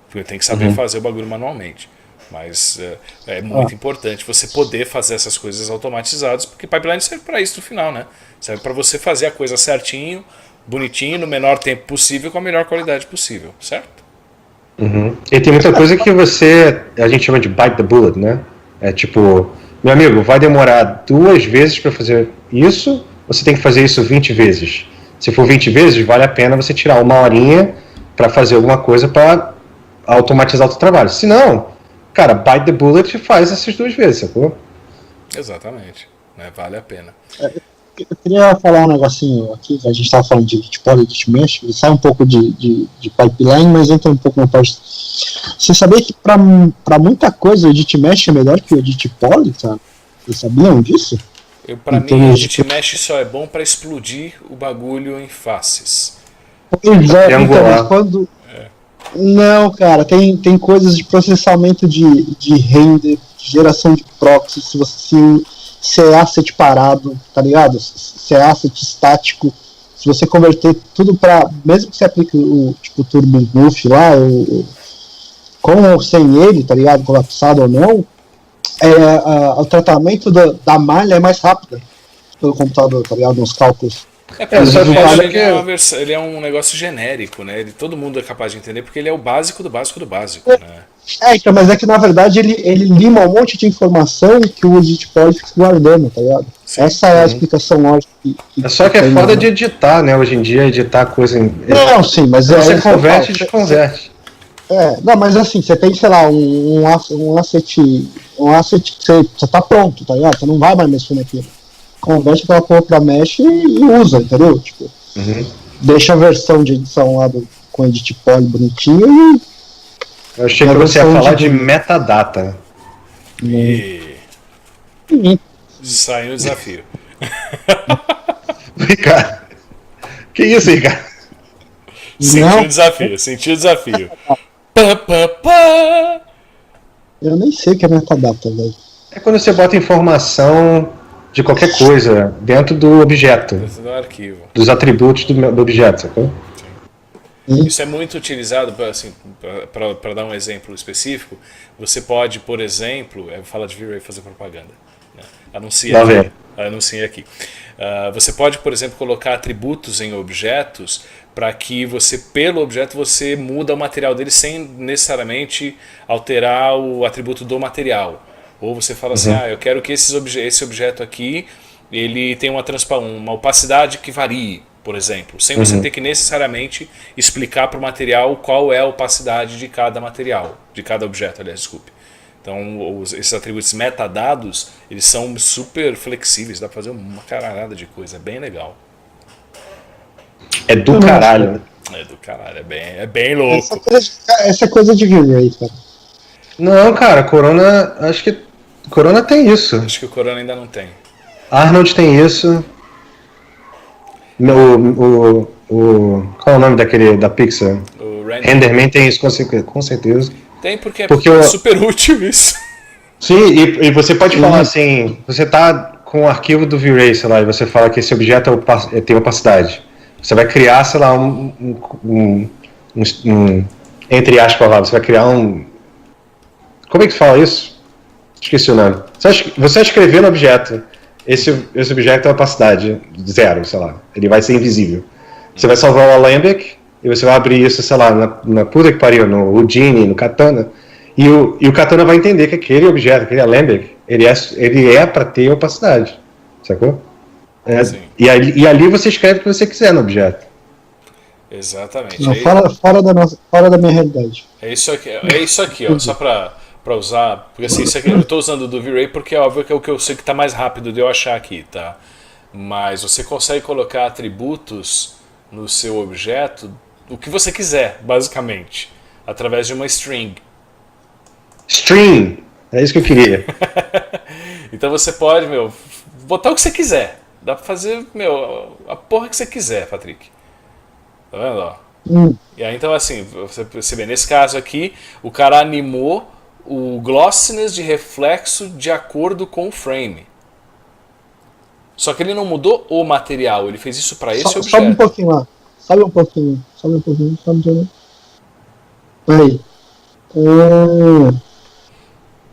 Porque tem que saber fazer o bagulho manualmente. Mas é muito importante você poder fazer essas coisas automatizadas, porque pipeline serve para isso no final, né? Serve para você fazer a coisa certinho, bonitinho, no menor tempo possível, com a melhor qualidade possível, certo? E tem muita coisa que a gente chama de bite the bullet, né? É tipo, meu amigo, vai demorar 2 vezes para fazer isso, você tem que fazer isso 20 vezes. Se for 20 vezes, vale a pena você tirar 1 horinha para fazer alguma coisa para automatizar o seu trabalho. Se não, cara, bite the bullet e faz essas 2 vezes, sacou? Exatamente, né? Vale a pena. Eu queria falar um negocinho aqui, a gente estava falando de poly, de mesh, sai um pouco de pipeline, mas entra um pouco na parte. Você sabia que para muita coisa o edit mesh é melhor que o edit poly, tá? Vocês sabiam disso? Para mim, o edit mesh só é bom para explodir o bagulho em faces. Pois é, então, mas quando... Não, cara, tem coisas de processamento de render, de geração de proxy, se é asset parado, tá ligado? Se é asset estático, se você converter tudo para, mesmo que você aplique o tipo Turbo Buff lá, com ou sem ele, tá ligado? Colapsado ou não, o tratamento da malha é mais rápido pelo computador, tá ligado? Nos cálculos. Ele é um negócio genérico, né? Todo mundo é capaz de entender porque ele é o básico do básico do básico, né? Então, mas é que na verdade ele lima um monte de informação que o edit poly fica guardando, tá ligado? Sim. Essa é a explicação lógica. Só que é foda de editar, né? Hoje em dia, editar coisa em. Não, sim, mas você converte e desconverte. Não, mas assim, você tem, sei lá, um asset que você tá pronto, tá ligado? Você não vai mais mexer naquilo. Converte aquela porra pra mesh e usa, entendeu? Tipo, deixa a versão de edição lá com edit poly bonitinho e... Eu achei que você ia falar de metadata. Saiu o desafio. Ricardo, que isso, Ricardo? Sentiu o desafio. Eu nem sei o que é metadata, velho. É quando você bota informação de qualquer coisa dentro do objeto. Dentro do arquivo. Dos atributos do objeto, sacou? Isso é muito utilizado para dar um exemplo específico. Você pode, por exemplo, fala de vir aí fazer propaganda. Anuncia aqui. Anuncia aqui. Você pode, por exemplo, colocar atributos em objetos para que você, pelo objeto, você muda o material dele sem necessariamente alterar o atributo do material. Ou você fala assim, eu quero que esse objeto aqui ele tenha uma opacidade que varie, por exemplo, sem você ter que necessariamente explicar para o material qual é a opacidade de cada material, de cada objeto, aliás, desculpe. Então, esses atributos metadados, eles são super flexíveis, dá para fazer uma caralhada de coisa, é bem legal. É do caralho. É do caralho, é bem louco. Essa coisa de V-Ray, cara. Não, cara, Corona, acho que Corona tem isso. Acho que o Corona ainda não tem. Arnold tem isso. Qual é o nome da Pixar? O Renderman tem isso com certeza. Tem porque é super útil isso. Sim, e você pode falar assim, você tá com o arquivo do V-Ray, sei lá, e você fala que esse objeto tem opacidade. Você vai criar, sei lá, entre aspas lá, você vai criar um... Como é que se fala isso? Esqueci o nome. Você vai escrever no objeto, esse objeto tem opacidade 0, sei lá, ele vai ser invisível. Você vai salvar o Alembic, e você vai abrir isso, sei lá, na puta que pariu, no Houdini, no Katana, e o Katana vai entender que aquele objeto, aquele Alembic, ele é para ter opacidade, sacou? E ali você escreve o que você quiser no objeto. Exatamente. Não, fora da minha realidade. É isso aqui, ó, só para usar, porque assim, isso aqui eu estou usando do V-Ray porque é óbvio que é o que eu sei que está mais rápido de eu achar aqui, tá? Mas você consegue colocar atributos no seu objeto, o que você quiser, basicamente, através de uma string. String! É isso que eu queria. Então você pode, botar o que você quiser. Dá pra fazer, a porra que você quiser, Patrick. Tá vendo, ó? E aí, então, assim, você vê, nesse caso aqui, o cara animou o glossiness de reflexo de acordo com o frame. Só que ele não mudou o material, ele fez isso para esse objeto. Sobe um pouquinho lá. Sobe um pouquinho. Aí.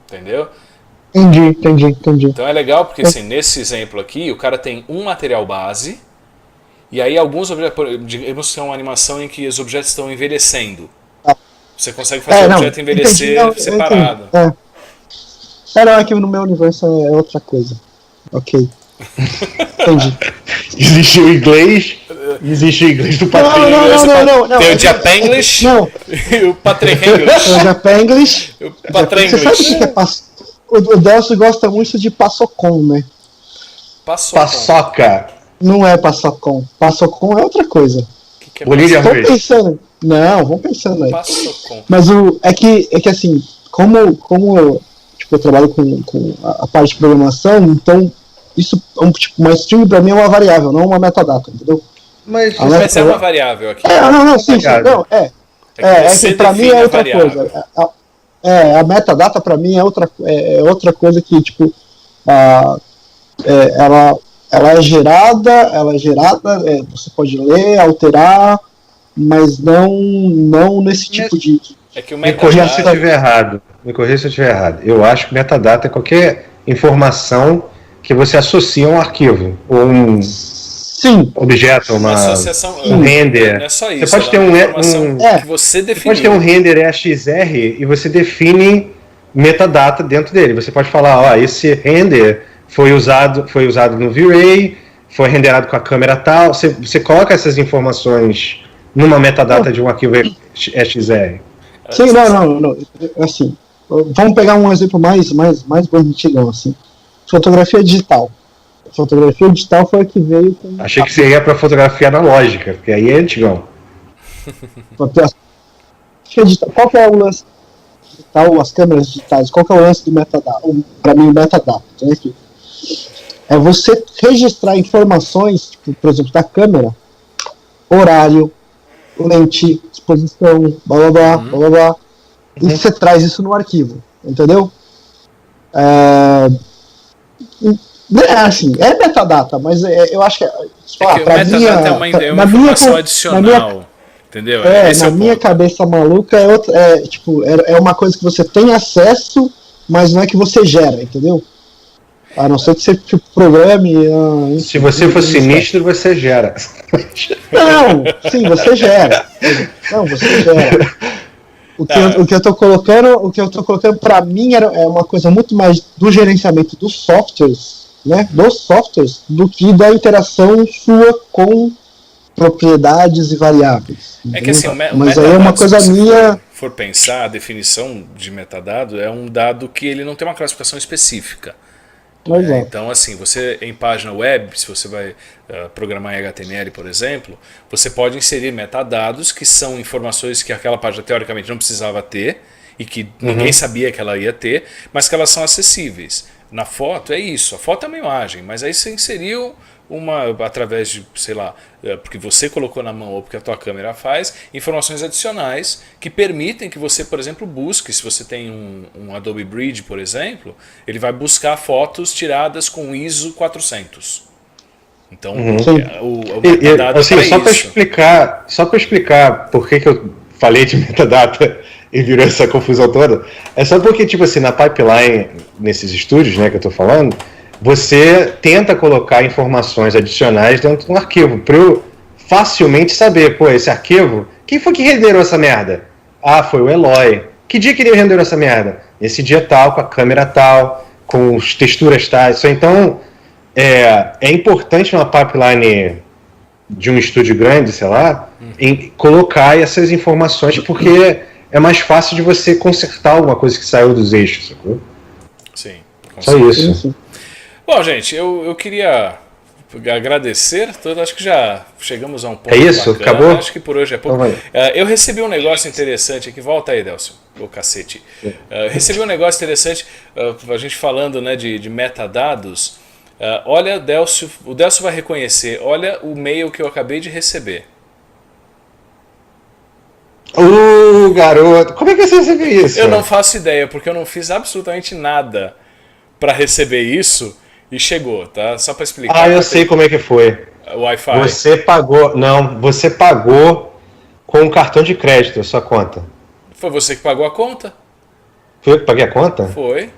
Entendeu? Entendi. Então é legal porque assim, nesse exemplo aqui, o cara tem um material base e aí alguns objetos, digamos que é uma animação em que os objetos estão envelhecendo. Você consegue fazer o objeto envelhecer separado. Não, é que no meu universo é outra coisa. Ok. Entendi. Existe o inglês do Patrick. Não. Tem o Japanglish e o Patrick English. O Japanglish. O Patrick Você sabe English. o que é o Delcio gosta muito de Passocon, né? Paçoca. Não é Passocon. Passocon é outra coisa. Que é Bolívia Vamos pensando. Não, vamos pensando aí. Passocon? Mas é que assim, como tipo, eu trabalho com a parte de programação, então isso tipo, uma string pra mim é uma variável, não uma metadata, entendeu? Mas é uma variável aqui. Sim, não, que pra mim é outra coisa. A metadata pra mim é outra coisa que, tipo, ela é gerada, você pode ler, alterar, mas não nesse tipo de... É que o Me corrija se eu estiver errado. Eu acho que metadata é qualquer informação que você associa a um arquivo, ou um objeto, uma associação, um render. Não é só isso, você pode ter que você definiu. Você pode ter um render EXR e você define metadata dentro dele. Você pode falar, esse render foi usado no V-Ray, foi renderado com a câmera tal. Você coloca essas informações numa metadata de um arquivo EXR. Sim, não. Assim, vamos pegar um exemplo mais bonitinho, assim. Fotografia digital. Fotografia digital foi a que veio com... Achei que você ia para fotografia analógica, porque aí é antigão. Qual que é o lance digital, as câmeras digitais? Qual que é o lance do metadata? Para mim, o metadata. É você registrar informações, tipo, por exemplo, da câmera, horário, lente, exposição, blá blá blá. E você traz isso no arquivo, entendeu? Assim, é metadata, mas eu acho que metadata é uma informação adicional, entendeu? Na minha cabeça maluca é uma coisa que você tem acesso, mas não é que você gera, entendeu? A não ser que você programe. Se você for sinistro, você gera. Não, sim, você gera. Não, você gera. O que eu tô colocando para mim é uma coisa muito mais do gerenciamento dos softwares, né? Dos softwares, do que da interação sua com propriedades e variáveis. É que assim, mas aí é uma coisa minha. For pensar, a definição de metadado é um dado que ele não tem uma classificação específica. Então, assim, você em página web, se você vai programar em HTML, por exemplo, você pode inserir metadados que são informações que aquela página teoricamente não precisava ter e que ninguém sabia que ela ia ter, mas que elas são acessíveis. Na foto é isso, a foto é uma imagem, mas aí você inseriu através de, sei lá, porque você colocou na mão ou porque a tua câmera faz, informações adicionais que permitem que você, por exemplo, busque, se você tem um Adobe Bridge, por exemplo, ele vai buscar fotos tiradas com ISO 400. Então, o metadado assim, só para explicar por que eu falei de metadata e virou essa confusão toda, é só porque, tipo assim, na pipeline, nesses estúdios, né, que eu tô falando, você tenta colocar informações adicionais dentro de um arquivo, para eu facilmente saber, pô, esse arquivo, quem foi que renderou essa merda? Ah, foi o Eloy. Que dia que ele renderou essa merda? Nesse dia tal, com a câmera tal, com as texturas tais. Então, é importante numa pipeline de um estúdio grande, sei lá, em colocar essas informações, porque é mais fácil de você consertar alguma coisa que saiu dos eixos, sacou? Sim. Só isso. Sim. Bom, gente, eu queria agradecer, acho que já chegamos a um ponto. É isso? Bacana. Acabou? Acho que por hoje é pouco. Eu recebi um negócio interessante aqui, volta aí, Delcio, o cacete. Recebi um negócio interessante, a gente falando, né, de metadados. Olha, o Delcio vai reconhecer, olha o e-mail que eu acabei de receber. Garoto, como é que você recebeu isso? Eu não faço ideia, porque eu não fiz absolutamente nada para receber isso. E chegou, tá? Só para explicar. Eu sei como é que foi. Wi-Fi. Você pagou com um cartão de crédito a sua conta. Foi você que pagou a conta? Foi eu que paguei a conta? Foi.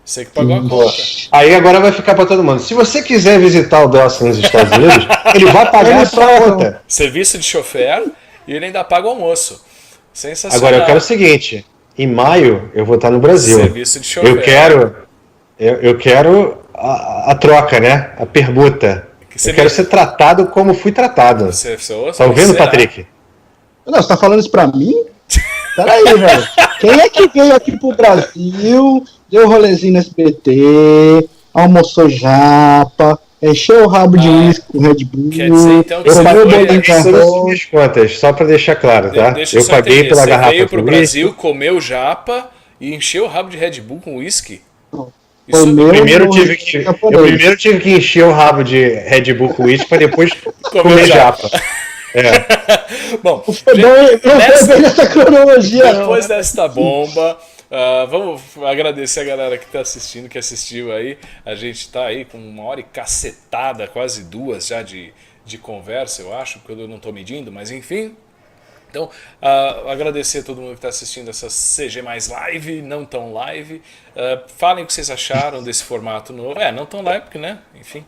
Você que pagou a conta. Aí agora vai ficar para todo mundo. Se você quiser visitar o Delcio nos Estados Unidos, ele vai pagar a sua conta. Serviço de chofer e ele ainda paga o almoço. Sensacional. Agora eu quero o seguinte, em maio eu vou estar no Brasil. Serviço de chofer. Eu quero a troca, né? A permuta. Eu quero ser tratado como fui tratado. Tá ouvindo, Patrick? Não, você tá falando isso pra mim? Peraí, velho. Quem é que veio aqui pro Brasil, deu rolezinho no SBT, almoçou japa, encheu o rabo de uísque com Red Bull, quer dizer, então, que eu paguei o bolinho de arroz. Minhas contas, só pra deixar claro, tá? Eu paguei entender. pela garrafa. Você veio pro Brasil, comeu japa e encheu o rabo de Red Bull com uísque? Eu primeiro tive que encher o rabo de Red Bull com uísque para depois comer japa. Bom, nessa cronologia. Depois desta bomba, vamos agradecer a galera que está assistindo, que assistiu aí. A gente está aí com 1 hora e cacetada, quase 2 já de conversa, eu acho, porque eu não estou medindo, mas enfim. Então, agradecer a todo mundo que está assistindo essa CG Mais Live, não tão live. Falem o que vocês acharam desse formato novo. Não tão live, porque, né? Enfim.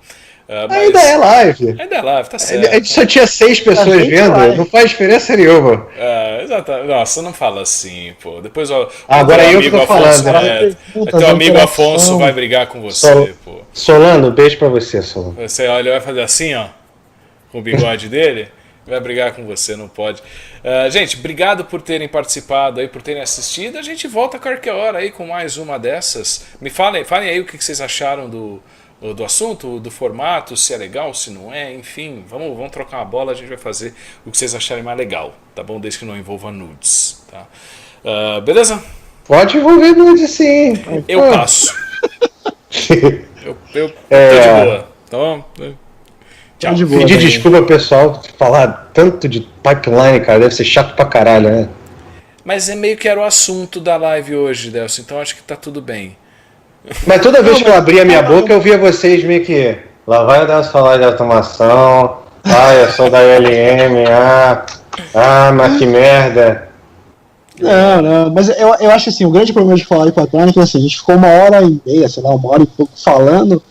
Ainda é live. Ainda é live, tá certo. A gente só tinha 6 pessoas vendo, não faz diferença nenhuma. Exatamente. Nossa, não fala assim, pô. Depois agora eu que tô falando. Teu amigo Afonso vai brigar com você, pô. Solano, beijo pra você, Solano. Você olha, vai fazer assim, ó, com o bigode dele. Vai brigar com você, não pode. Gente, obrigado por terem participado aí, por terem assistido. A gente volta a qualquer hora aí com mais uma dessas. Me falem aí o que vocês acharam do assunto, do formato, se é legal, se não é, enfim. Vamos trocar uma bola, a gente vai fazer o que vocês acharem mais legal, tá bom? Desde que não envolva nudes, tá? Beleza? Pode envolver nudes, sim. Eu passo. eu tô de boa, tá bom? Tchau. Pedir desculpa, pessoal, falar tanto de pipeline, cara, deve ser chato pra caralho, né? Mas é meio que era o assunto da live hoje, Delcio, então acho que tá tudo bem. Mas toda vez que eu abria a minha boca, eu via vocês meio que... Lá vai o Delcio falar de automação, eu sou da LM, mas que merda. Não, mas eu acho assim, o grande problema de falar em pipeline é que assim, a gente ficou 1h30, sei lá, 1 hora e pouco falando,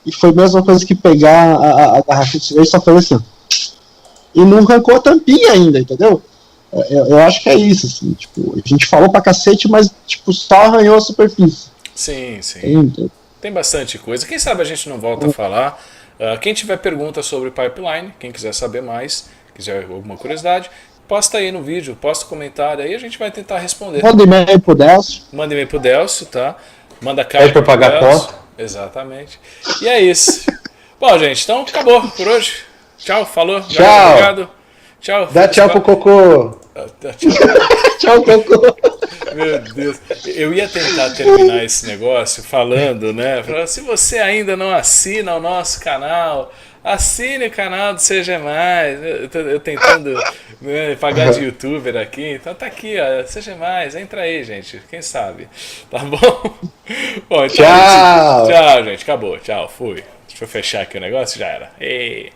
e foi a mesma coisa que pegar a garrafa de cerveja e só fazer assim, ó. E não arrancou a tampinha ainda, entendeu? Eu acho que é isso, assim, tipo, a gente falou pra cacete, mas tipo, só arranhou a superfície. Sim, sim. Tem bastante coisa. Quem sabe a gente não volta a falar. Quem tiver pergunta sobre pipeline, quem quiser saber mais, quiser alguma curiosidade, posta aí no vídeo, posta um comentário aí, a gente vai tentar responder. Manda e-mail pro Delcio. Manda e-mail pro Delcio, tá? Manda Pede carta pra pro pagar Delcio. conta. Exatamente. E é isso. Bom, gente, então acabou por hoje. Tchau, falou. Tchau. Galera, obrigado. Tchau. Dá tchau pro Cocô. Tchau, Cocô. Meu Deus, eu ia tentar terminar esse negócio falando, né? Se você ainda não assina o nosso canal, assine o canal do CG+. Eu tentando, né, pagar de youtuber aqui, então tá aqui, ó, CG+, entra aí, gente, quem sabe, tá bom? Bom, então, Tchau. tchau, gente, acabou, tchau, fui. Deixa eu fechar aqui o negócio, já era. Ei.